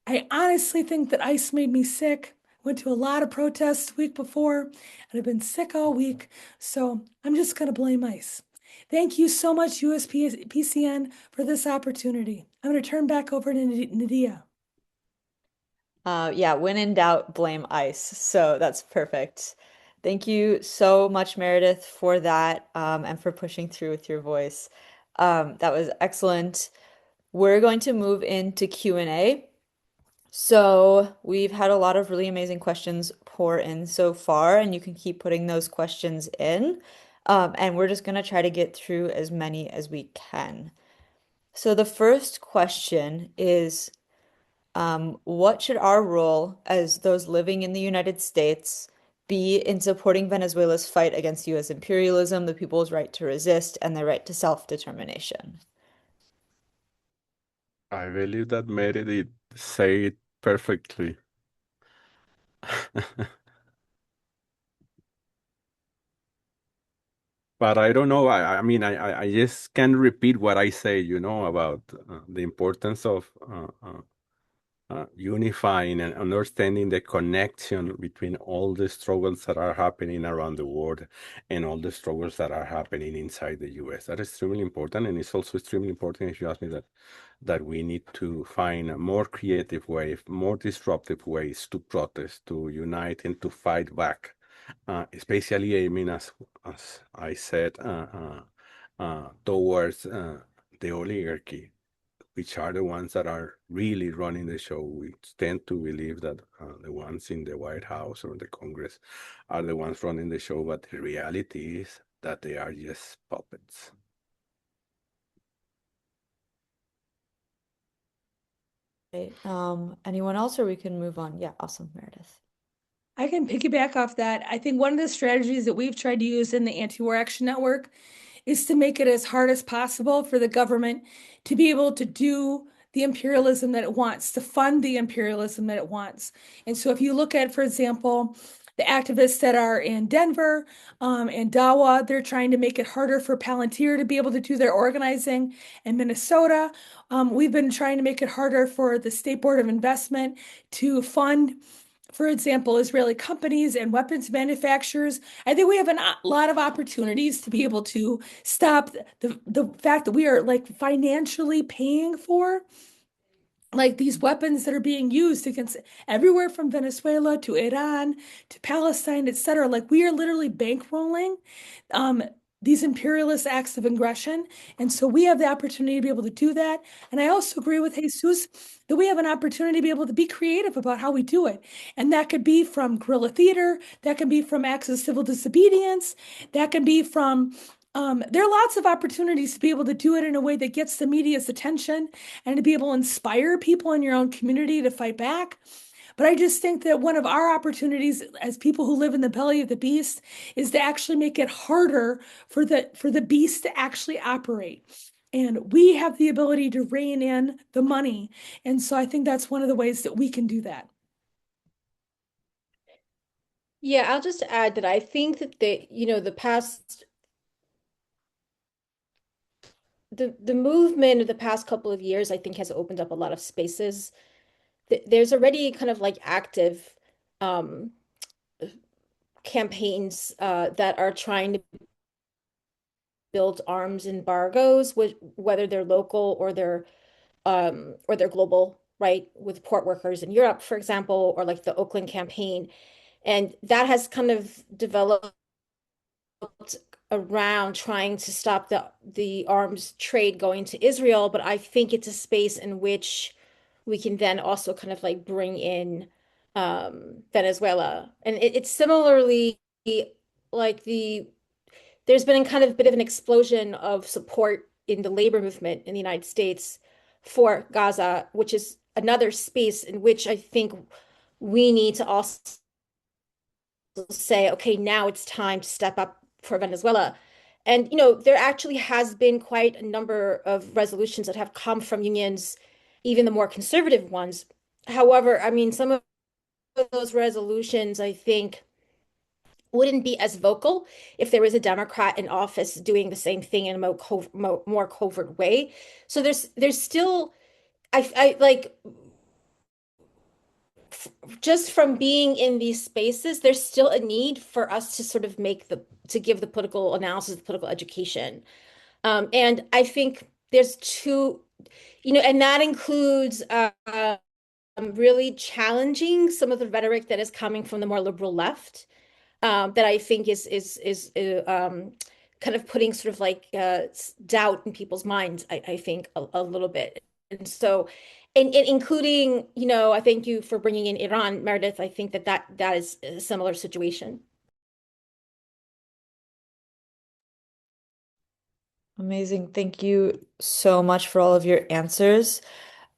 D: I honestly think that ICE made me sick. Went to a lot of protests the week before, and I've been sick all week, so I'm just going to blame ICE. Thank you so much, USPCN, for this opportunity. I'm going to turn back over to Nadia.
A: Yeah, when in doubt, blame ICE. So that's perfect. Thank you so much, Meredith, for that, and for pushing through with your voice. That was excellent. We're going to move into Q&A. So we've had a lot of really amazing questions pour in so far, and you can keep putting those questions in. And we're just going to try to get through as many as we can. So the first question is, what should our role as those living in the United States be in supporting Venezuela's fight against U.S. imperialism, the people's right to resist, and their right to self-determination?
C: I believe that Meredith said it perfectly. But I don't know. I mean, I just can repeat what I say, about the importance of unifying and understanding the connection between all the struggles that are happening around the world and all the struggles that are happening inside the US. That is extremely important, and it's also extremely important, if you ask me, that we need to find more creative ways, more disruptive ways to protest, to unite, and to fight back, especially aiming, as I said, towards the oligarchy, which are the ones that are really running the show. We tend to believe that the ones in the White House or the Congress are the ones running the show, but the reality is that they are just puppets.
A: Okay, anyone else, or we can move on? Yeah, awesome, Meredith.
D: I can piggyback off that. I think one of the strategies that we've tried to use in the Anti-War Action Network is to make it as hard as possible for the government to be able to do the imperialism that it wants, to fund the imperialism that it wants. And so if you look at, for example, the activists that are in Denver and Dawa, they're trying to make it harder for Palantir to be able to do their organizing. In Minnesota, we've been trying to make it harder for the State Board of Investment to fund, for example, Israeli companies and weapons manufacturers. I think we have a lot of opportunities to be able to stop the fact that we are like financially paying for like these weapons that are being used against everywhere from Venezuela to Iran to Palestine, etc. Like we are literally bankrolling um, these imperialist acts of aggression. And so we have the opportunity to be able to do that. And I also agree with Jesus that we have an opportunity to be able to be creative about how we do it. And that could be from guerrilla theater, that can be from acts of civil disobedience, that can be from there are lots of opportunities to be able to do it in a way that gets the media's attention and to be able to inspire people in your own community to fight back. But I just think that one of our opportunities as people who live in the belly of the beast is to actually make it harder for the beast to actually operate. And we have the ability to rein in the money. And so I think that's one of the ways that we can do that.
B: Yeah, I'll just add that I think that the movement of the past couple of years, I think, has opened up a lot of spaces. There's already kind of like active um, campaigns that are trying to build arms embargoes, whether they're local or they're global, right? With port workers in Europe, for example, or like the Oakland campaign. And that has kind of developed around trying to stop the arms trade going to Israel, but I think it's a space in which we can then also kind of like bring in Venezuela. And it's similarly like there's been kind of a bit of an explosion of support in the labor movement in the United States for Gaza, which is another space in which I think we need to also say, okay, now it's time to step up for Venezuela. And, there actually has been quite a number of resolutions that have come from unions, even the more conservative ones. However, I mean, some of those resolutions, I think, wouldn't be as vocal if there was a Democrat in office doing the same thing in a more covert way. So there's still, I like, just from being in these spaces, there's still a need for us to sort of to give the political analysis, the political education. And I think there's and that includes really challenging some of the rhetoric that is coming from the more liberal left, that I think is kind of putting sort of like doubt in people's minds, I think a little bit. And so, and including, I thank you for bringing in Iran, Meredith. I think that is a similar situation.
A: Amazing. Thank you so much for all of your answers.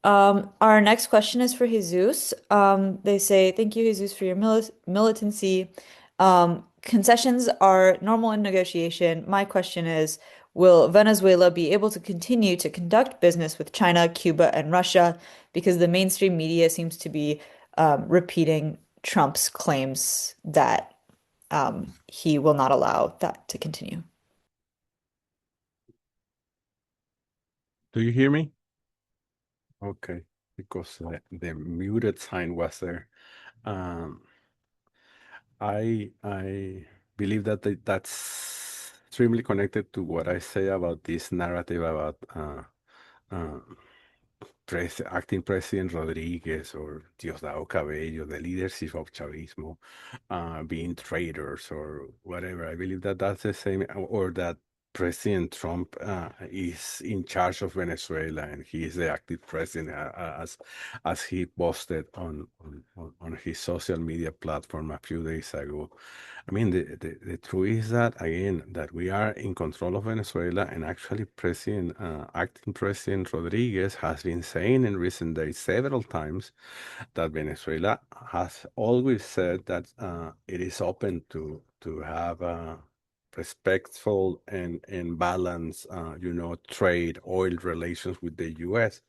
A: Our next question is for Jesus. They say, thank you, Jesus, for your militancy. Concessions are normal in negotiation. My question is, will Venezuela be able to continue to conduct business with China, Cuba, and Russia? Because the mainstream media seems to be repeating Trump's claims that he will not allow that to continue.
C: Do you hear me? Okay, because the muted sign was there. Um, I believe that that's extremely connected to what I say about this narrative about uh, acting President Rodriguez or Diosdado Cabello, the leadership of Chavismo, being traitors or whatever. I believe that that's the same, or that President Trump is in charge of Venezuela and he is the active president, as he posted on his social media platform a few days ago. I mean, the truth is that, again, that we are in control of Venezuela, and actually acting President Rodriguez has been saying in recent days several times that Venezuela has always said that it is open to have respectful and balanced, trade, oil relations with the U.S.,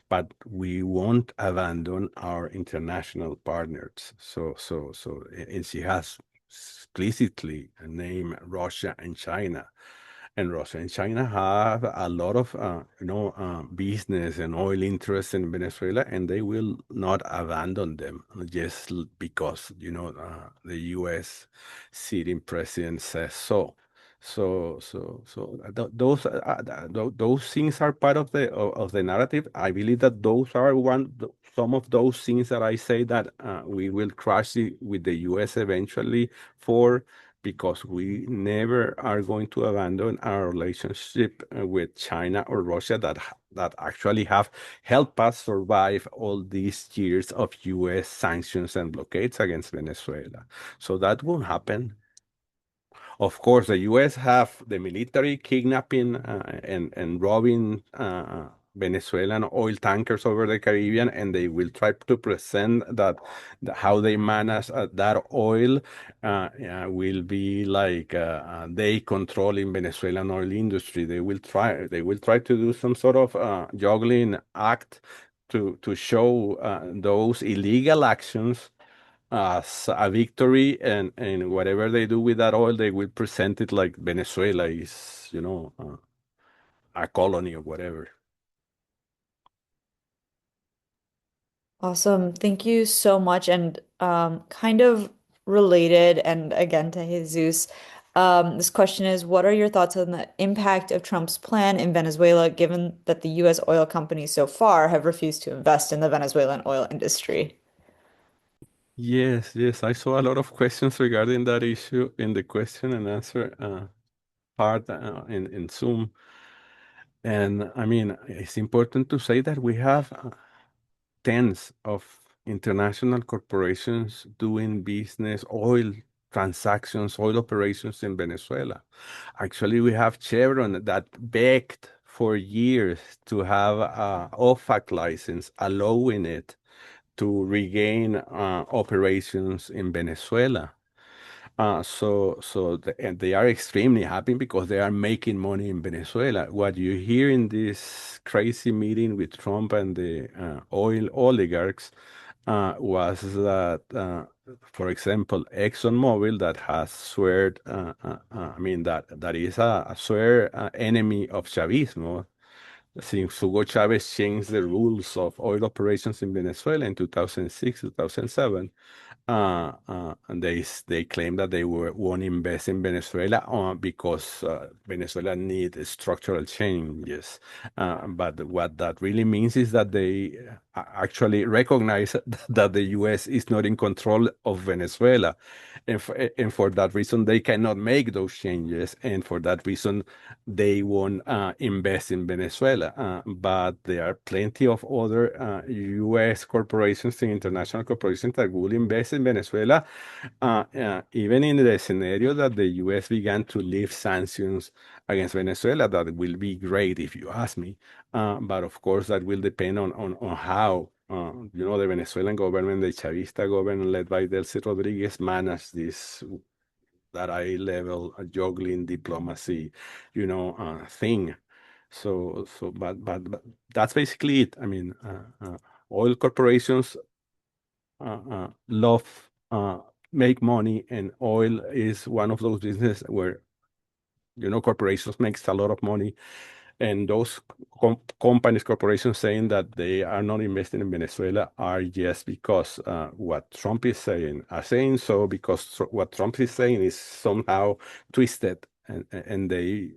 C: but we won't abandon our international partners. And she has explicitly named Russia and China. And Russia and China have a lot of, business and oil interests in Venezuela, and they will not abandon them just because, the U.S. sitting president says so. Those things are part of the narrative. I believe that those are some of those things that I say that we will crash with the U.S. eventually for, because we never are going to abandon our relationship with China or Russia that actually have helped us survive all these years of U.S. sanctions and blockades against Venezuela. So that won't happen. Of course, the U.S. have the military kidnapping and robbing Venezuelan oil tankers over the Caribbean, and they will try to present that how they manage that oil will be like they controlling Venezuelan oil industry. They will try to do some sort of juggling act to show those illegal actions as a victory, and whatever they do with that oil, they will present it like Venezuela is, a colony or whatever.
A: Awesome. Thank you so much. And kind of related, and again to Jesus, this question is, what are your thoughts on the impact of Trump's plan in Venezuela, given that the U.S. oil companies so far have refused to invest in the Venezuelan oil industry?
C: Yes, I saw a lot of questions regarding that issue in the question and answer part in Zoom. And I mean, it's important to say that we have tens of international corporations doing business, oil transactions, oil operations in Venezuela. Actually, we have Chevron that begged for years to have a OFAC license, allowing it to regain operations in Venezuela. And they are extremely happy because they are making money in Venezuela. What you hear in this crazy meeting with Trump and the oil oligarchs was that, for example, ExxonMobil, that has swear, I mean, that is a swear enemy of Chavismo, since Hugo Chavez changed the rules of oil operations in Venezuela in 2006, 2007. And they claim that they won't invest in Venezuela because Venezuela needs structural changes. But what that really means is that they actually recognize that the U.S. is not in control of Venezuela. And for that reason, they cannot make those changes. And for that reason, they won't invest in Venezuela. But there are plenty of other U.S. corporations and international corporations that will invest in Venezuela, even in the scenario that the U.S. began to lift sanctions against Venezuela. That will be great if you ask me. But of course, that will depend on how the Venezuelan government, the Chavista government led by Jesús Rodríguez, manage this that eye level juggling diplomacy, thing. But that's basically it. I mean, oil corporations love make money, and oil is one of those businesses where corporations makes a lot of money, and those companies, corporations saying that they are not investing in Venezuela are just because what Trump is saying, are saying so because what Trump is saying is somehow twisted, and they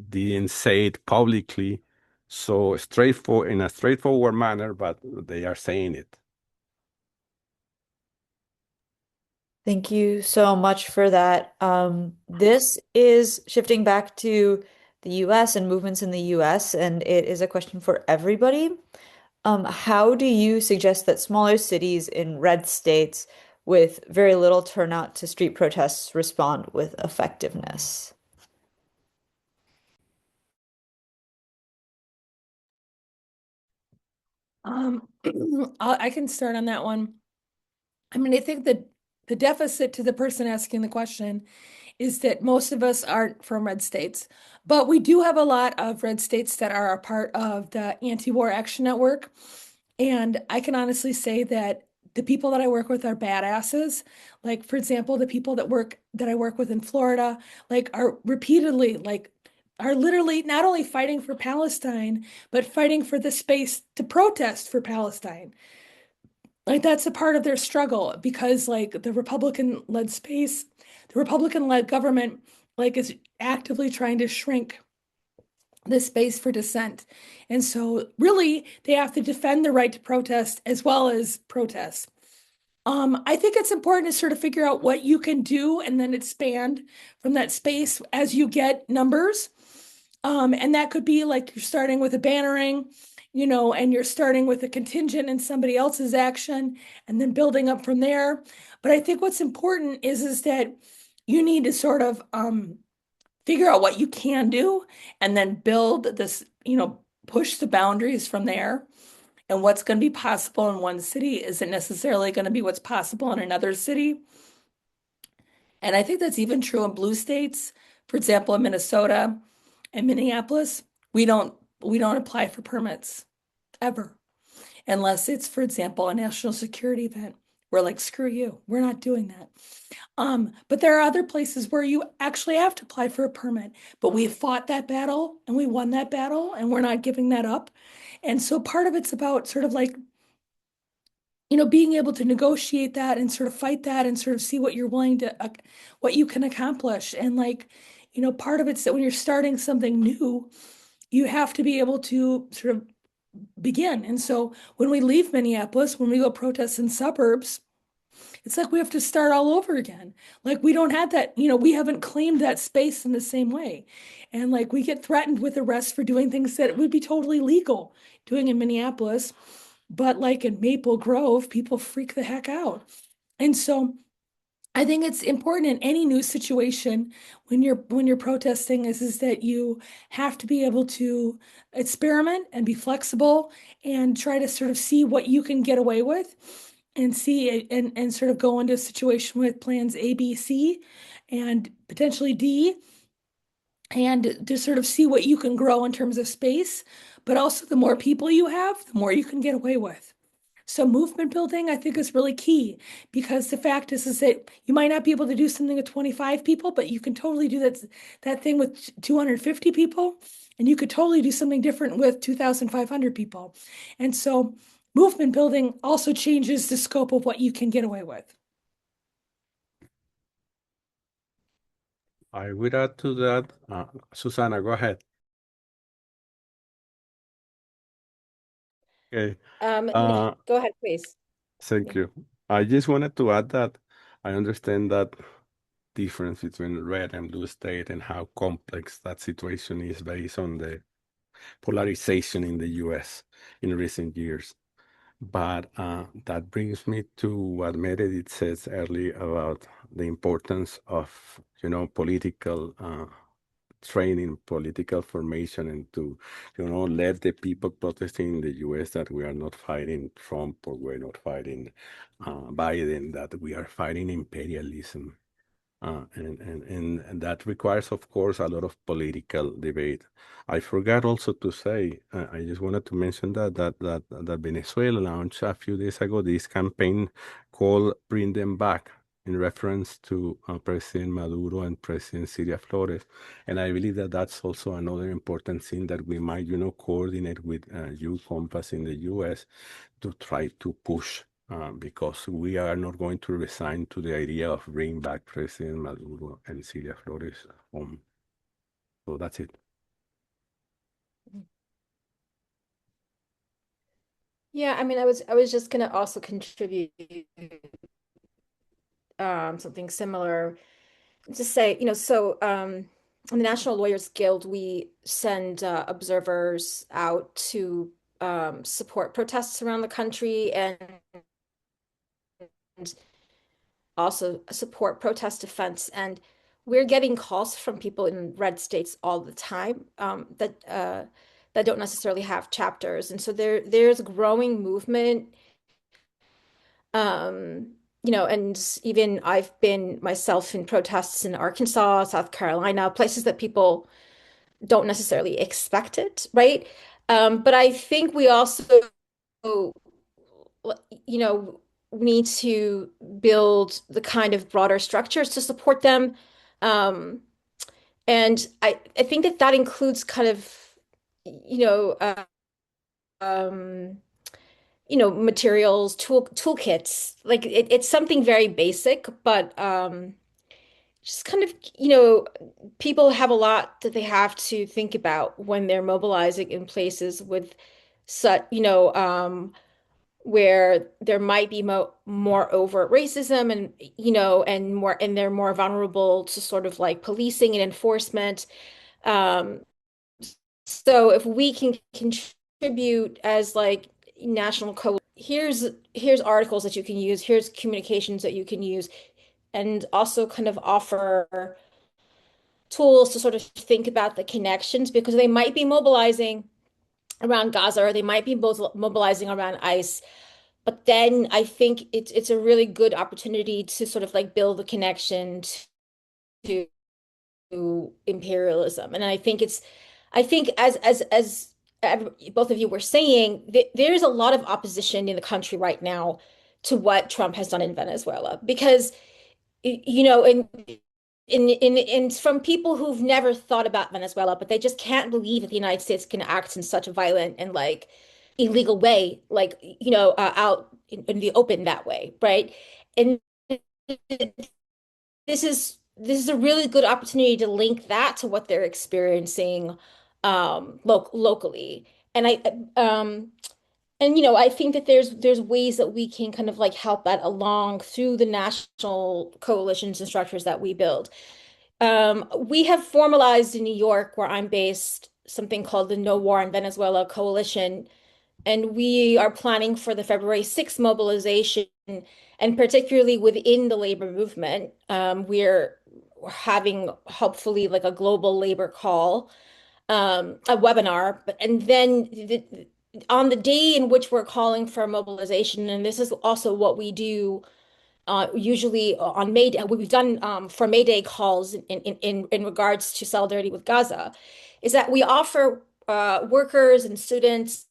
C: didn't say it publicly so straightforward, in a straightforward manner, but they are saying it.
A: Thank you so much for that. This is shifting back to the US and movements in the US, and it is a question for everybody. How do you suggest that smaller cities in red states with very little turnout to street protests respond with effectiveness?
D: I can start on that one. I mean, I think that the deficit to the person asking the question is that most of us aren't from red states, but we do have a lot of red states that are a part of the Anti-War Action Network. And I can honestly say that the people that I work with are badasses. Like, for example, the people that I work with in Florida, like, are repeatedly, like, are literally not only fighting for Palestine, but fighting for the space to protest for Palestine. Like, that's a part of their struggle because, like, the Republican-led government like is actively trying to shrink the space for dissent. And so really they have to defend the right to protest as well as protest. I think it's important to sort of figure out what you can do and then expand from that space as you get numbers. And that could be like you're starting with a bannering, and you're starting with a contingent in somebody else's action and then building up from there. But I think what's important is that you need to sort of figure out what you can do and then build this, push the boundaries from there. And what's going to be possible in one city isn't necessarily going to be what's possible in another city. And I think that's even true in blue states. For example, in Minnesota and Minneapolis, we don't apply for permits ever unless it's, for example, a national security event. We're like, screw you, we're not doing that. But there are other places where you actually have to apply for a permit, but we fought that battle and we won that battle and we're not giving that up. And so part of it's about sort of like, being able to negotiate that and sort of fight that and sort of see what you're willing to, what you can accomplish. And like, part of it's that when you're starting something new, you have to be able to sort of begin. And so when we leave Minneapolis, when we go protest in suburbs, it's like we have to start all over again. Like we don't have that, we haven't claimed that space in the same way. And like we get threatened with arrest for doing things that would be totally legal doing in Minneapolis. But like in Maple Grove, people freak the heck out. And so I think it's important in any new situation when you're protesting is that you have to be able to experiment and be flexible and try to sort of see what you can get away with and see and sort of go into a situation with plans A, B, C, and potentially D, and to sort of see what you can grow in terms of space. But also, the more people you have, the more you can get away with. So movement building, I think, is really key because the fact is that you might not be able to do something with 25 people, but you can totally do that thing with 250 people, and you could totally do something different with 2,500 people. And so movement building also changes the scope of what you can get away with.
C: I would add to that, Susanna, go ahead. Okay.
B: Go ahead, please.
C: Thank you. I just wanted to add that I understand that difference between red and blue state and how complex that situation is based on the polarization in the US in recent years. But that brings me to what Meredith says earlier about the importance of, political training, political formation, and to, let the people protesting in the US that we are not fighting Trump or we're not fighting Biden, that we are fighting imperialism. And that requires, of course, a lot of political debate. I forgot also to say, I just wanted to mention that Venezuela launched a few days ago this campaign called "Bring Them Back," in reference to President Maduro and President Cilia Flores. And I believe that that's also another important thing that we might, coordinate with Compass in the U.S. to try to push because we are not going to resign to the idea of bringing back President Maduro and Cilia Flores home. So that's it.
B: Yeah, I mean, I was just gonna also contribute something similar. Just say, so in the National Lawyers Guild, we send observers out to support protests around the country and also support protest defense. And we're getting calls from people in red states all the time that don't necessarily have chapters. And so there's a growing movement. And even I've been myself in protests in Arkansas, South Carolina, places that people don't necessarily expect it, right? But I think we also, need to build the kind of broader structures to support them. And I think that includes kind of, you know, um, materials, toolkits. Like it's something very basic, but just kind of, people have a lot that they have to think about when they're mobilizing in places with such, where there might be more overt racism and, and they're more vulnerable to sort of like policing and enforcement. Um, so if we can contribute as like national co, here's articles that you can use, here's communications that you can use, and also kind of offer tools to sort of think about the connections because they might be mobilizing around Gaza or they might be both mobilizing around ICE. But then I think it's a really good opportunity to sort of like build a connection to imperialism. And I think both of you were saying, there's a lot of opposition in the country right now to what Trump has done in Venezuela because in from people who've never thought about Venezuela, but they just can't believe that the United States can act in such a violent and like illegal way, like out in the open that way, right? And this is a really good opportunity to link that to what they're experiencing locally. And I think that there's ways that we can kind of like help that along through the national coalitions and structures that we build. We have formalized in New York, where I'm based, something called the No War in Venezuela Coalition, and we are planning for the February 6th mobilization, and particularly within the labor movement. We're having hopefully like a global labor call, a webinar, and then on the day in which we're calling for mobilization, and this is also what we do usually on May Day, what we've done for May Day calls in regards to solidarity with Gaza, is that we offer workers and students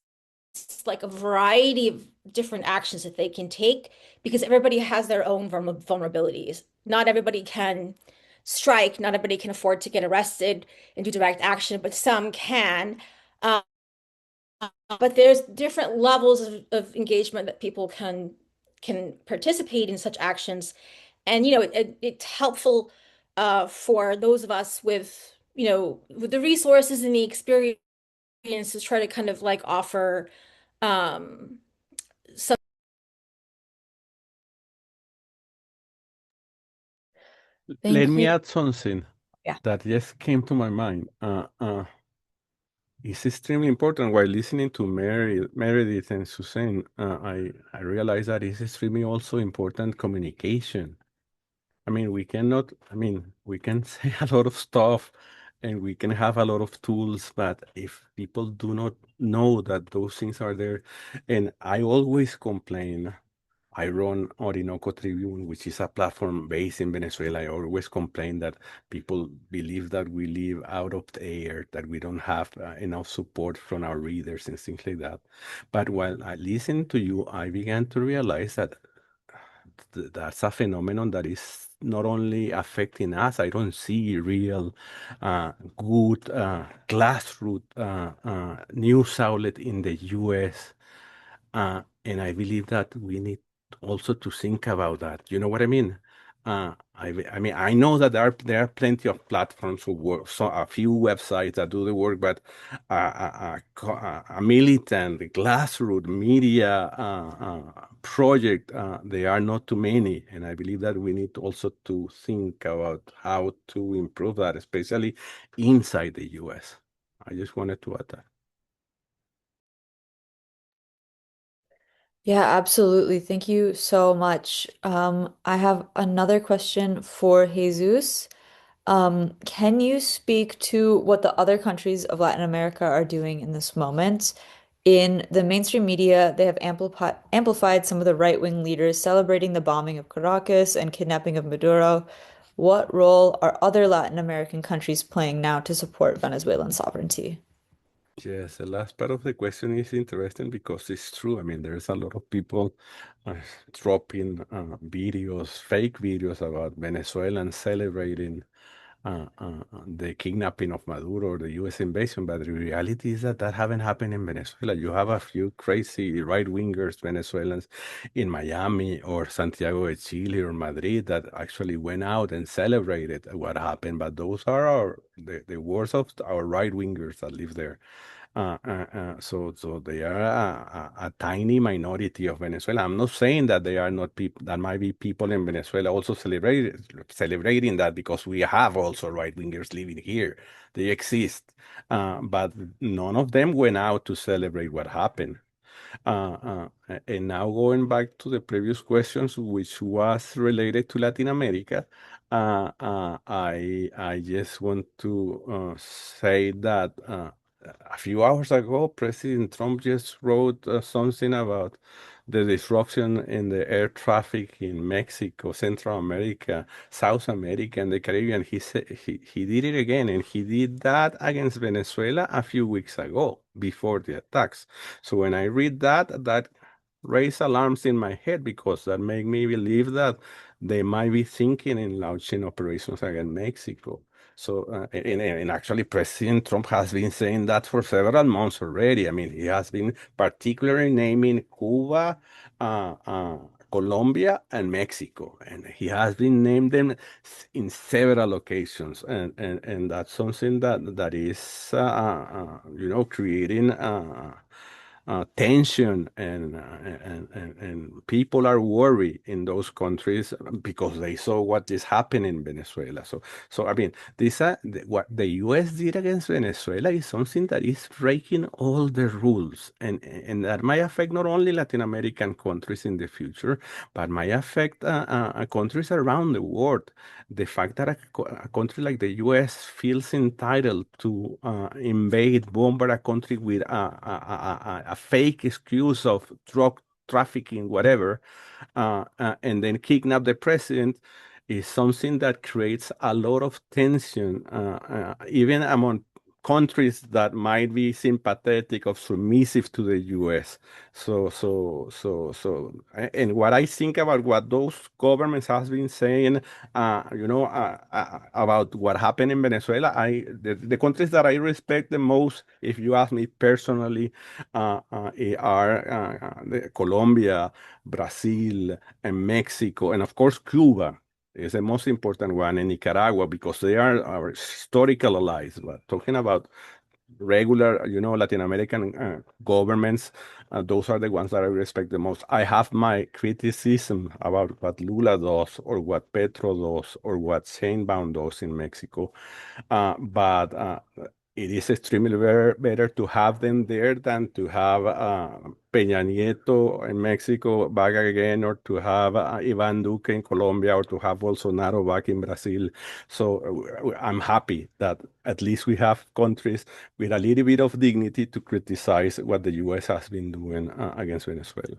B: like a variety of different actions that they can take because everybody has their own vulnerabilities. Not everybody can strike, not everybody can afford to get arrested and do direct action, but some can. Uh, but there's different levels of engagement that people can participate in such actions. And it's helpful for those of us with the resources and the experience to try to kind of like offer um some
C: Let
A: Thank
C: me
A: you.
C: add something
A: Yeah.
C: that just came to my mind. It's extremely important while listening to Meredith and Suzanne. I realized that it's extremely also important communication. I mean, we can say a lot of stuff and we can have a lot of tools, but if people do not know that those things are there, and I always complain, I run Orinoco Tribune, which is a platform based in Venezuela. I always complain that people believe that we live out of the air, that we don't have enough support from our readers and things like that. But while I listened to you, I began to realize that that's a phenomenon that is not only affecting us. I don't see real good grassroots news outlet in the U.S. And I believe that we need also to think about that. You know what I mean? I mean, I know that there are plenty of platforms who work, so a few websites that do the work, but a militant grassroots media project, they are not too many, and I believe that we need also to think about how to improve that, especially inside the U.S. I just wanted to add that.
A: Yeah, absolutely. Thank you so much. I have another question for Jesus. Can you speak to what the other countries of Latin America are doing in this moment? In the mainstream media, they have amplified some of the right-wing leaders celebrating the bombing of Caracas and kidnapping of Maduro. What role are other Latin American countries playing now to support Venezuelan sovereignty?
C: Yes, the last part of the question is interesting because it's true. I mean, there's a lot of people uh, dropping videos, fake videos about Venezuelans celebrating the kidnapping of Maduro or the U.S. invasion, but the reality is that that haven't happened in Venezuela. You have a few crazy right-wingers Venezuelans in Miami or Santiago de Chile or Madrid that actually went out and celebrated what happened, but those are the worst of our right-wingers that live there. So they are a tiny minority of Venezuela. I'm not saying that they are not people, that might be people in Venezuela also celebrating that, because we have also right wingers living here. They exist, but none of them went out to celebrate what happened. And now going back to the previous questions, which was related to Latin America, I just want to say that a few hours ago, President Trump just wrote something about the disruption in the air traffic in Mexico, Central America, South America, and the Caribbean. He said he did it again, and he did that against Venezuela a few weeks ago before the attacks. So when I read that, that raised alarms in my head, because that make me believe that they might be thinking in launching operations against Mexico. So, and actually, President Trump has been saying that for several months already. I mean, he has been particularly naming Cuba, Colombia, and Mexico, and he has been named them in several occasions, and that's something that is, creating tension, and people are worried in those countries because they saw what is happening in Venezuela. So I mean, what the U.S. did against Venezuela is something that is breaking all the rules, and that might affect not only Latin American countries in the future, but might affect countries around the world. The fact that a country like the U.S. feels entitled to invade, bomb a country with a fake excuse of drug trafficking, whatever, and then kidnap the president is something that creates a lot of tension, even among countries that might be sympathetic or submissive to the U.S. And what I think about what those governments has been saying, about what happened in Venezuela, the countries that I respect the most, if you ask me personally, are Colombia, Brazil, and Mexico, and of course Cuba is the most important one, in Nicaragua, because they are our historical allies. But talking about regular, Latin American governments, those are the ones that I respect the most. I have my criticism about what Lula does, or what Petro does, or what Sheinbaum does in Mexico, but it is extremely better to have them there than to have Peña Nieto in Mexico back again, or to have Ivan Duque in Colombia, or to have Bolsonaro back in Brazil. So I'm happy that at least we have countries with a little bit of dignity to criticize what the U.S. has been doing against Venezuela.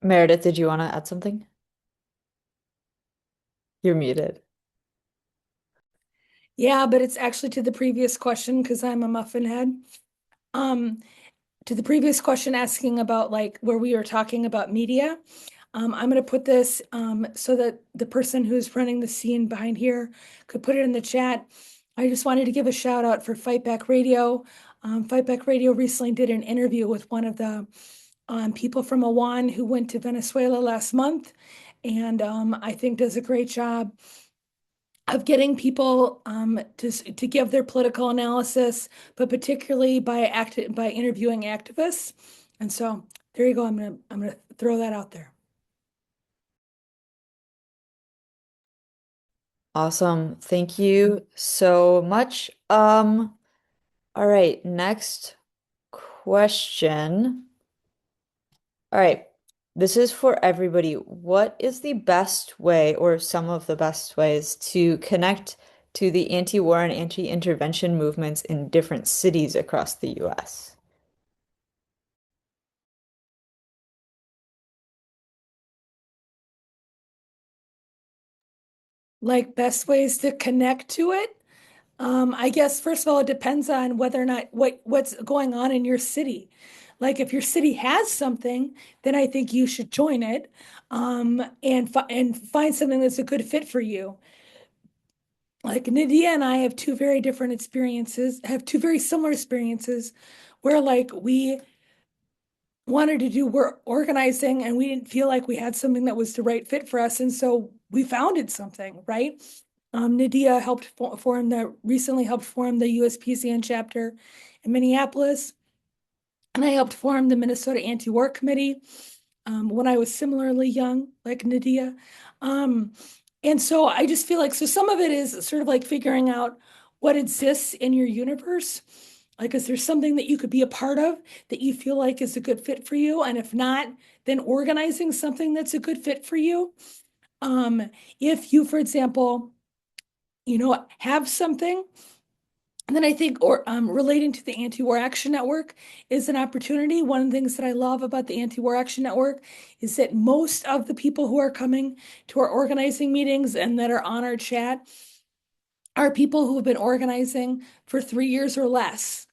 A: Meredith, did you want to add something? You're muted.
D: Yeah, but it's actually to the previous question because I'm a muffin head. To the previous question asking about like where we were talking about media. I'm going to put this so that the person who's running the scene behind here could put it in the chat. I just wanted to give a shout out for Fight Back Radio. Fight Back Radio recently did an interview with one of the people from AWAN who went to Venezuela last month, and I think does a great job of getting people to give their political analysis, but particularly by interviewing activists. And so there you go. I'm gonna throw that out there.
A: Awesome. Thank you so much. All right, next question. All right, this is for everybody. What is the best way, or some of the best ways, to connect to the anti-war and anti-intervention movements in different cities across the US?
D: Like best ways to connect to it. I guess first of all, it depends on whether or not what's going on in your city. Like if your city has something, then I think you should join it, and find something that's a good fit for you. Like Nydia and I have two very different experiences, have two very similar experiences where like we wanted to do work organizing and we didn't feel like we had something that was the right fit for us. And so we founded something, right? Nydia recently helped form the USPCN chapter in Minneapolis. And I helped form the Minnesota Anti-War Committee when I was similarly young, like Nydia. Um, and so I just feel like, so some of it is sort of like figuring out what exists in your universe. Like, is there something that you could be a part of that you feel like is a good fit for you? And if not, then organizing something that's a good fit for you. If you, for example, have something, and then I think, or relating to the Anti-War Action Network is an opportunity. One of the things that I love about the Anti-War Action Network is that most of the people who are coming to our organizing meetings and that are on our chat are people who have been organizing for 3 years or less.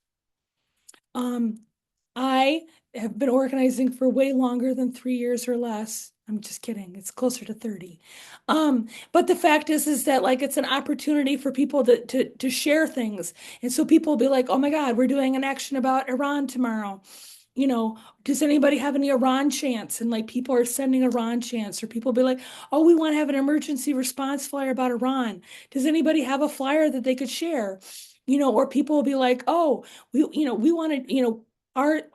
D: I have been organizing for way longer than 3 years or less. I'm just kidding. It's closer to 30. But the fact is that like it's an opportunity for people to share things. And so people will be like, oh my God, we're doing an action about Iran tomorrow. Does anybody have any Iran chants? And like people are sending Iran chants, or people be like, oh, we want to have an emergency response flyer about Iran. Does anybody have a flyer that they could share? Or people will be like, oh, we want to,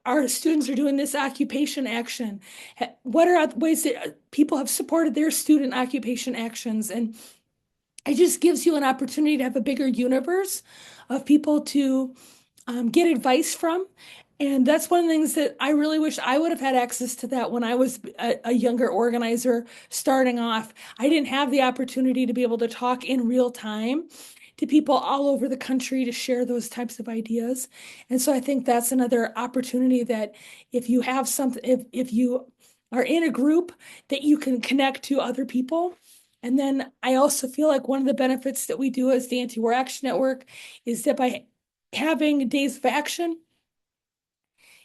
D: our students are doing this occupation action. What are ways that people have supported their student occupation actions? And it just gives you an opportunity to have a bigger universe of people to get advice from. And that's one of the things that I really wish I would have had access to that when I was a younger organizer starting off. I didn't have the opportunity to be able to talk in real time to people all over the country to share those types of ideas. And so I think that's another opportunity that if you have something, if you are in a group that you can connect to other people. And then I also feel like one of the benefits that we do as the Anti-War Action Network is that by having days of action,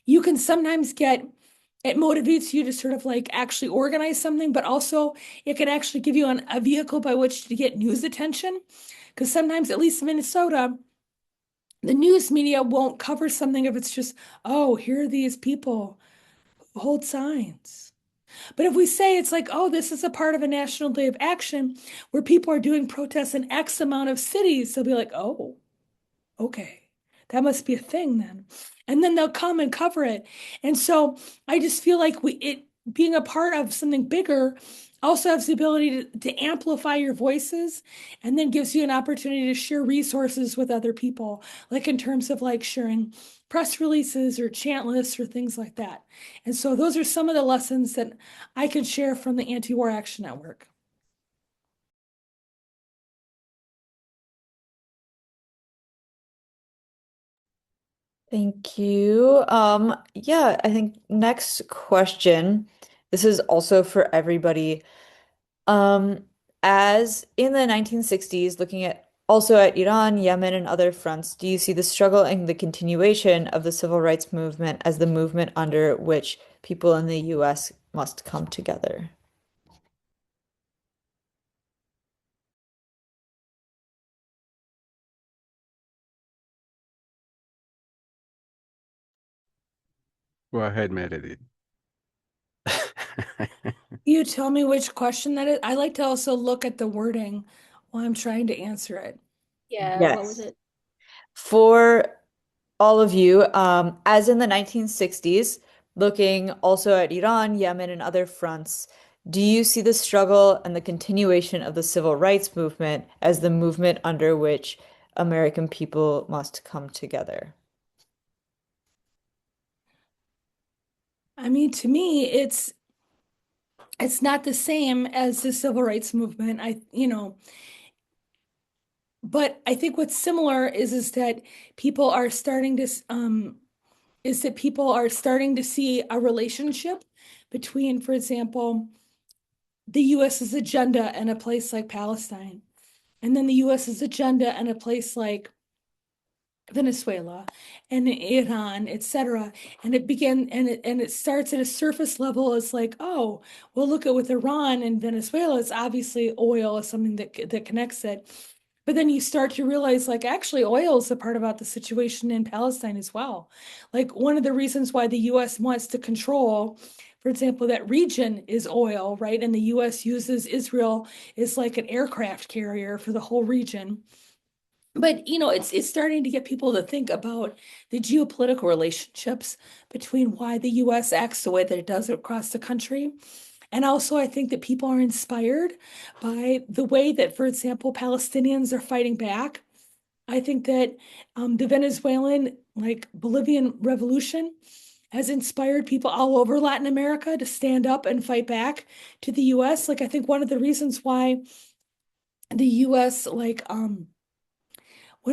D: you can sometimes it motivates you to sort of like actually organize something, but also it can actually give you a vehicle by which to get news attention. Because sometimes, at least in Minnesota, the news media won't cover something if it's just, oh, here are these people who hold signs. But if we say it's like, oh, this is a part of a national day of action where people are doing protests in X amount of cities, they'll be like, oh, okay, that must be a thing then. And then they'll come and cover it. And so I just feel like being a part of something bigger also has the ability to amplify your voices, and then gives you an opportunity to share resources with other people, like in terms of like sharing press releases or chant lists or things like that. And so those are some of the lessons that I can share from the Anti-War Action Network.
A: Thank you. Yeah, I think next question. This is also for everybody. Um, as in the 1960s, looking at also at Iran, Yemen, and other fronts, do you see the struggle and the continuation of the civil rights movement as the movement under which people in the US must come together?
C: Go ahead, Meredith.
D: You tell me which question that is. I like to also look at the wording while I'm trying to answer it.
B: Yeah, what was
A: Yes.
B: it?
A: For all of you, as in the 1960s, looking also at Iran, Yemen, and other fronts, do you see the struggle and the continuation of the civil rights movement as the movement under which American people must come together?
D: I mean, to me, it's not the same as the civil rights movement. But I think what's similar is that people are starting to see a relationship between, for example, the US's agenda and a place like Palestine, and then the US's agenda and a place like Venezuela and Iran, etc. And it began and it starts at a surface level. It's like, oh, well, look at with Iran and Venezuela, it's obviously oil is something that connects it. But then you start to realize, like, actually, oil is a part about the situation in Palestine as well. Like, one of the reasons why the US wants to control, for example, that region is oil, right? And the US uses Israel as like an aircraft carrier for the whole region. But it's starting to get people to think about the geopolitical relationships between why the US acts the way that it does across the country. And also, I think that people are inspired by the way that, for example, Palestinians are fighting back. I think that the Venezuelan, like Bolivian revolution, has inspired people all over Latin America to stand up and fight back to the US. Like, I think one of the reasons why the US, one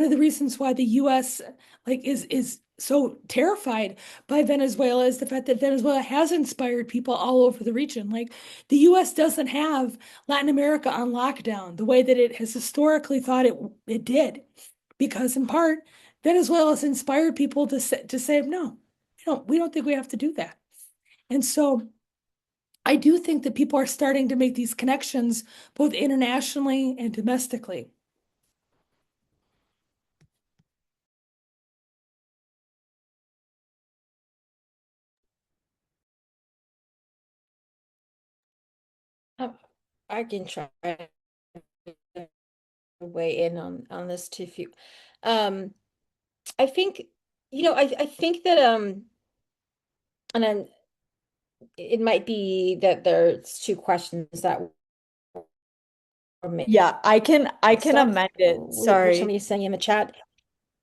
D: of the reasons why the US is so terrified by Venezuela is the fact that Venezuela has inspired people all over the region. Like, the US doesn't have Latin America on lockdown the way that it has historically thought it did, because in part Venezuela has inspired people to say no, we don't think we have to do that. And so I do think that people are starting to make these connections both internationally and domestically.
B: Uh, I can try to weigh in on this too. If you, um, I think, I think that and then it might be that there's two questions that were
A: Yeah, I can
B: mixed up,
A: amend it.
B: which
A: Sorry.
B: somebody is saying in the chat.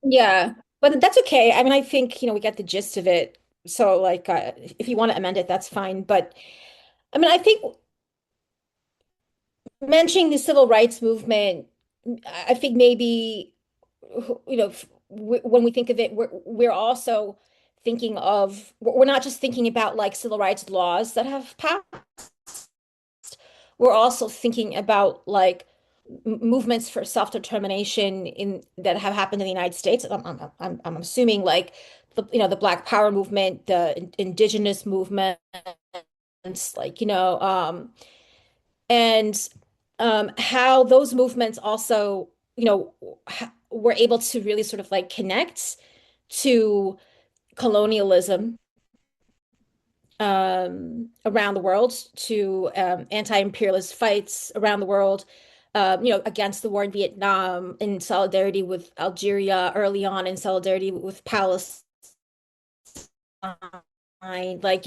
B: Yeah, but that's okay. I mean, I think, we get the gist of it. So, like, if you want to amend it, that's fine. But I mean, I think mentioning the civil rights movement, I think maybe, when we think of it, we're also thinking of, we're not just thinking about like civil rights laws that have passed. We're also thinking about like movements for self-determination in that have happened in the United States. I'm assuming like the Black Power movement, the indigenous movements, like and how those movements also were able to really sort of like connect to colonialism around the world, to anti-imperialist fights around the world, against the war in Vietnam, in solidarity with Algeria early on, in solidarity with Palestine, like,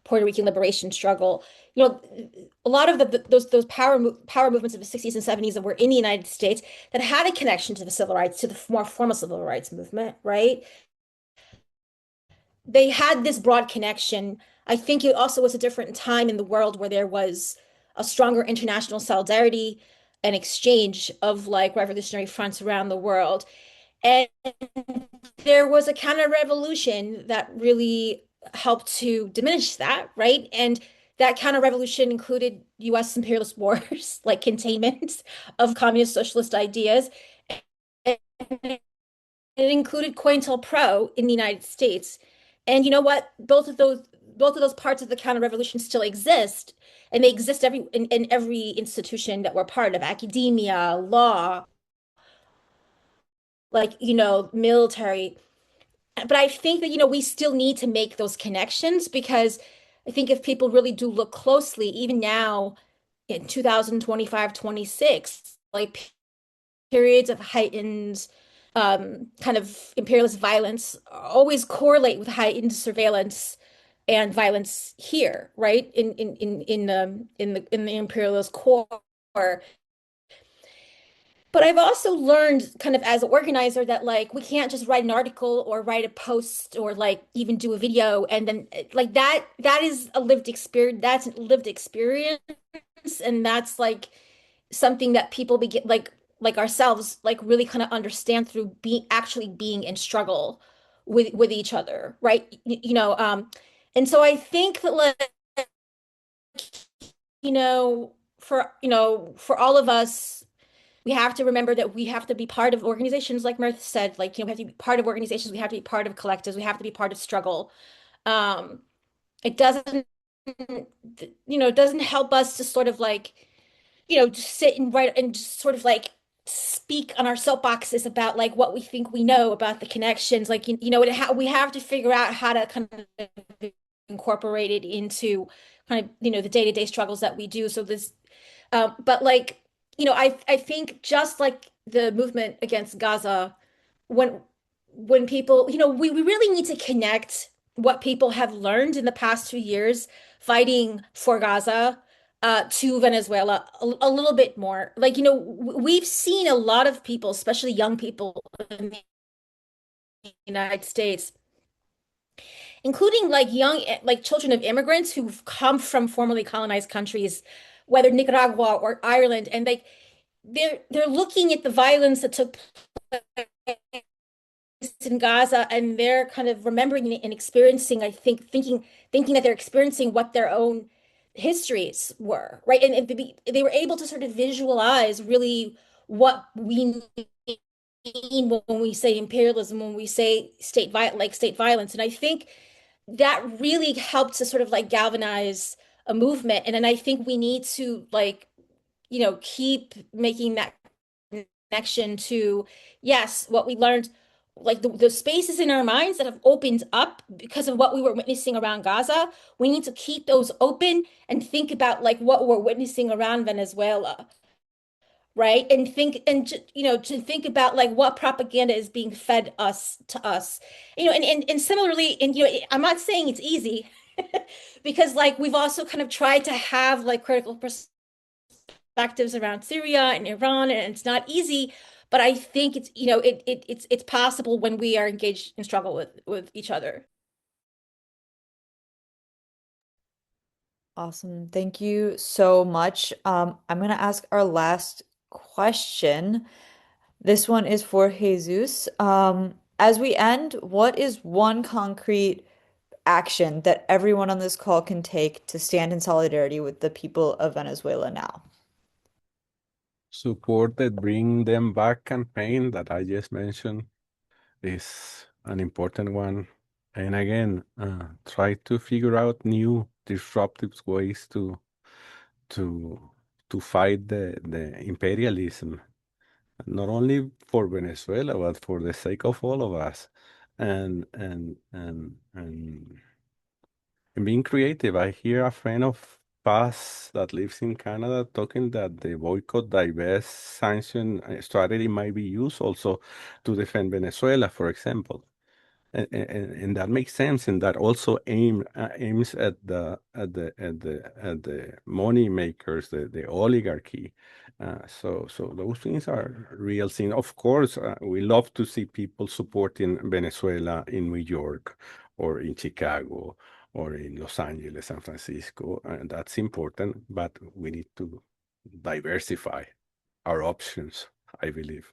B: Puerto Rican liberation struggle. A lot of those power movements of the 60s and 70s that were in the United States that had a connection to the civil rights, to the more formal civil rights movement, right? They had this broad connection. I think it also was a different time in the world where there was a stronger international solidarity and exchange of like revolutionary fronts around the world. And there was a counter-revolution that really helped to diminish that, right? And that counter-revolution included US imperialist wars, like containment of communist socialist ideas. And it included COINTELPRO in the United States. And you know what? Both of those parts of the counter-revolution still exist, and they exist in every institution that we're part of, academia, law, like, military. But I think that, we still need to make those connections, because I think if people really do look closely, even now in 2025, 26, like periods of heightened kind of imperialist violence always correlate with heightened surveillance and violence here, right? In the imperialist core. But I've also learned kind of as an organizer that like we can't just write an article or write a post or like even do a video and then like that is a lived experience. That's a lived experience, and that's like something that people begin like ourselves like really kind of understand through being in struggle with each other, right? And so I think that like for all of us, we have to remember that we have to be part of organizations, like Mirth said, like, we have to be part of organizations, we have to be part of collectives, we have to be part of struggle. Um, it doesn't, it doesn't help us to sort of like, just sit and write and just sort of like speak on our soapboxes about like what we think we know about the connections. Like, we have to figure out how to kind of incorporate it into kind of, the day-to-day struggles that we do. So but like, I think just like the movement against Gaza, when when people, we really need to connect what people have learned in the past 2 years fighting for Gaza to Venezuela a little bit more. Like, we've seen a lot of people, especially young people in the United States, including like young, like children of immigrants who've come from formerly colonized countries, whether Nicaragua or Ireland, and like they're looking at the violence that took place in Gaza, and they're kind of remembering and experiencing, I think, thinking that they're experiencing what their own histories were, right? And they were able to sort of visualize really what we mean when we say imperialism, when we say state violence. And I think that really helped to sort of like galvanize a movement. And then I think we need to like, keep making that connection to, yes, what we learned, like the spaces in our minds that have opened up because of what we were witnessing around Gaza. We need to keep those open and think about like what we're witnessing around Venezuela, right? And to think about like what propaganda is being fed us, and similarly, and I'm not saying it's easy because like we've also kind of tried to have like critical perspectives around Syria and Iran, and it's not easy, but I think it's possible when we are engaged in struggle with each other.
A: Awesome. Thank you so much. I'm going to ask our last question. This one is for Jesus. As we end, what is one concrete action that everyone on this call can take to stand in solidarity with the people of Venezuela now?
C: Support the Bring Them Back campaign that I just mentioned is an important one. And again, try to figure out new disruptive ways to to fight the imperialism, not only for Venezuela, but for the sake of all of us. And being creative. I hear a friend of past that lives in Canada talking that the boycott, divest, sanction strategy might be used also to defend Venezuela, for example. And that makes sense, and that also aims at the money makers, the oligarchy. So those things are real things. Of course, we love to see people supporting Venezuela in New York or in Chicago or in Los Angeles, San Francisco, and that's important. But we need to diversify our options, I believe.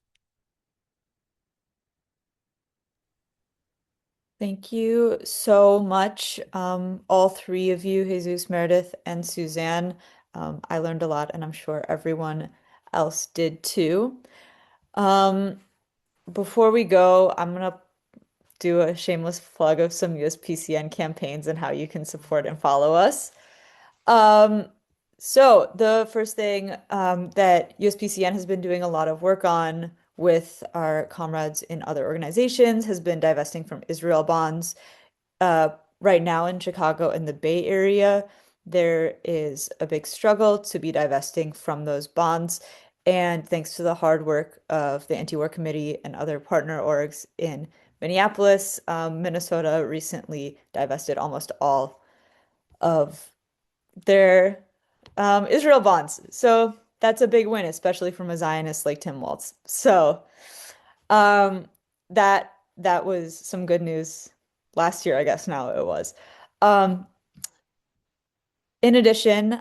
A: Thank you so much, all three of you, Jesus, Meredith, and Suzanne. I learned a lot, and I'm sure everyone else did too. Um, Before we go, I'm gonna do a shameless plug of some USPCN campaigns and how you can support and follow us. Um, so the first thing that USPCN has been doing a lot of work on with our comrades in other organizations has been divesting from Israel bonds. Uh, right now in Chicago and the Bay Area, there is a big struggle to be divesting from those bonds. And thanks to the hard work of the Anti-War Committee and other partner orgs in Minneapolis, Minnesota recently divested almost all of their Israel bonds. So that's a big win, especially from a Zionist like Tim Walz. So um, that was some good news last year, I guess now it was. Um, in addition,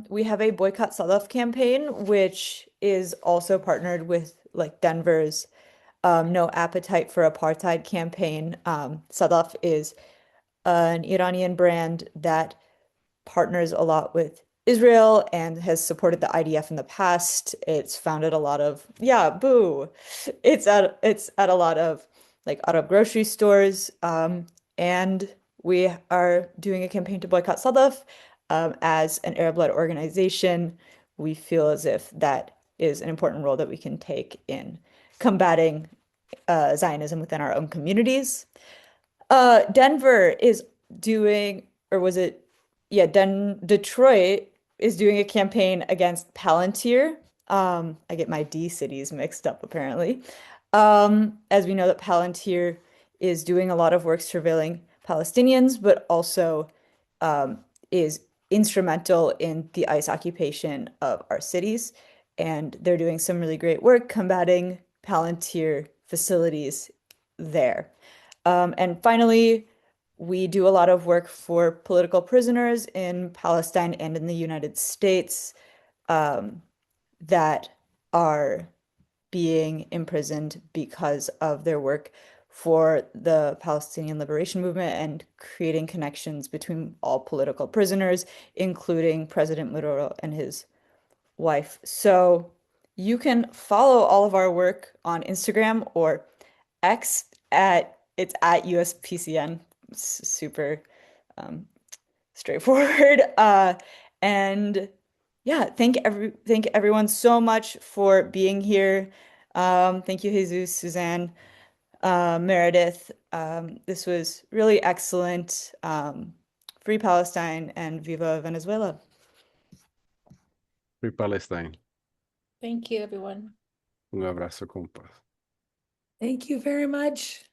A: we have a Boycott Sadaf campaign, which is also partnered with like Denver's No Appetite for Apartheid campaign. Sadaf is an Iranian brand that partners a lot with Israel and has supported the IDF in the past. It's founded a lot of, yeah, boo. It's at a lot of like Arab grocery stores. And we are doing a campaign to boycott Sadaf. As an Arab-led organization, we feel as if that is an important role that we can take in combating Zionism within our own communities. Denver is doing, or was it? Yeah, Detroit is doing a campaign against Palantir. I get my D cities mixed up apparently. As we know that Palantir is doing a lot of work surveilling Palestinians, but also is instrumental in the ICE occupation of our cities. And they're doing some really great work combating Palantir facilities there. And finally, we do a lot of work for political prisoners in Palestine and in the United States that are being imprisoned because of their work for the Palestinian Liberation Movement and creating connections between all political prisoners, including President Maduro and his wife. So you can follow all of our work on Instagram or X it's at USPCN. Super straightforward. And yeah, thank everyone so much for being here. Thank you, Jesus, Suzanne, Meredith. This was really excellent. Free Palestine and Viva Venezuela.
C: Free Palestine.
B: Thank you, everyone.
C: Un abrazo con paz.
D: Thank you very much.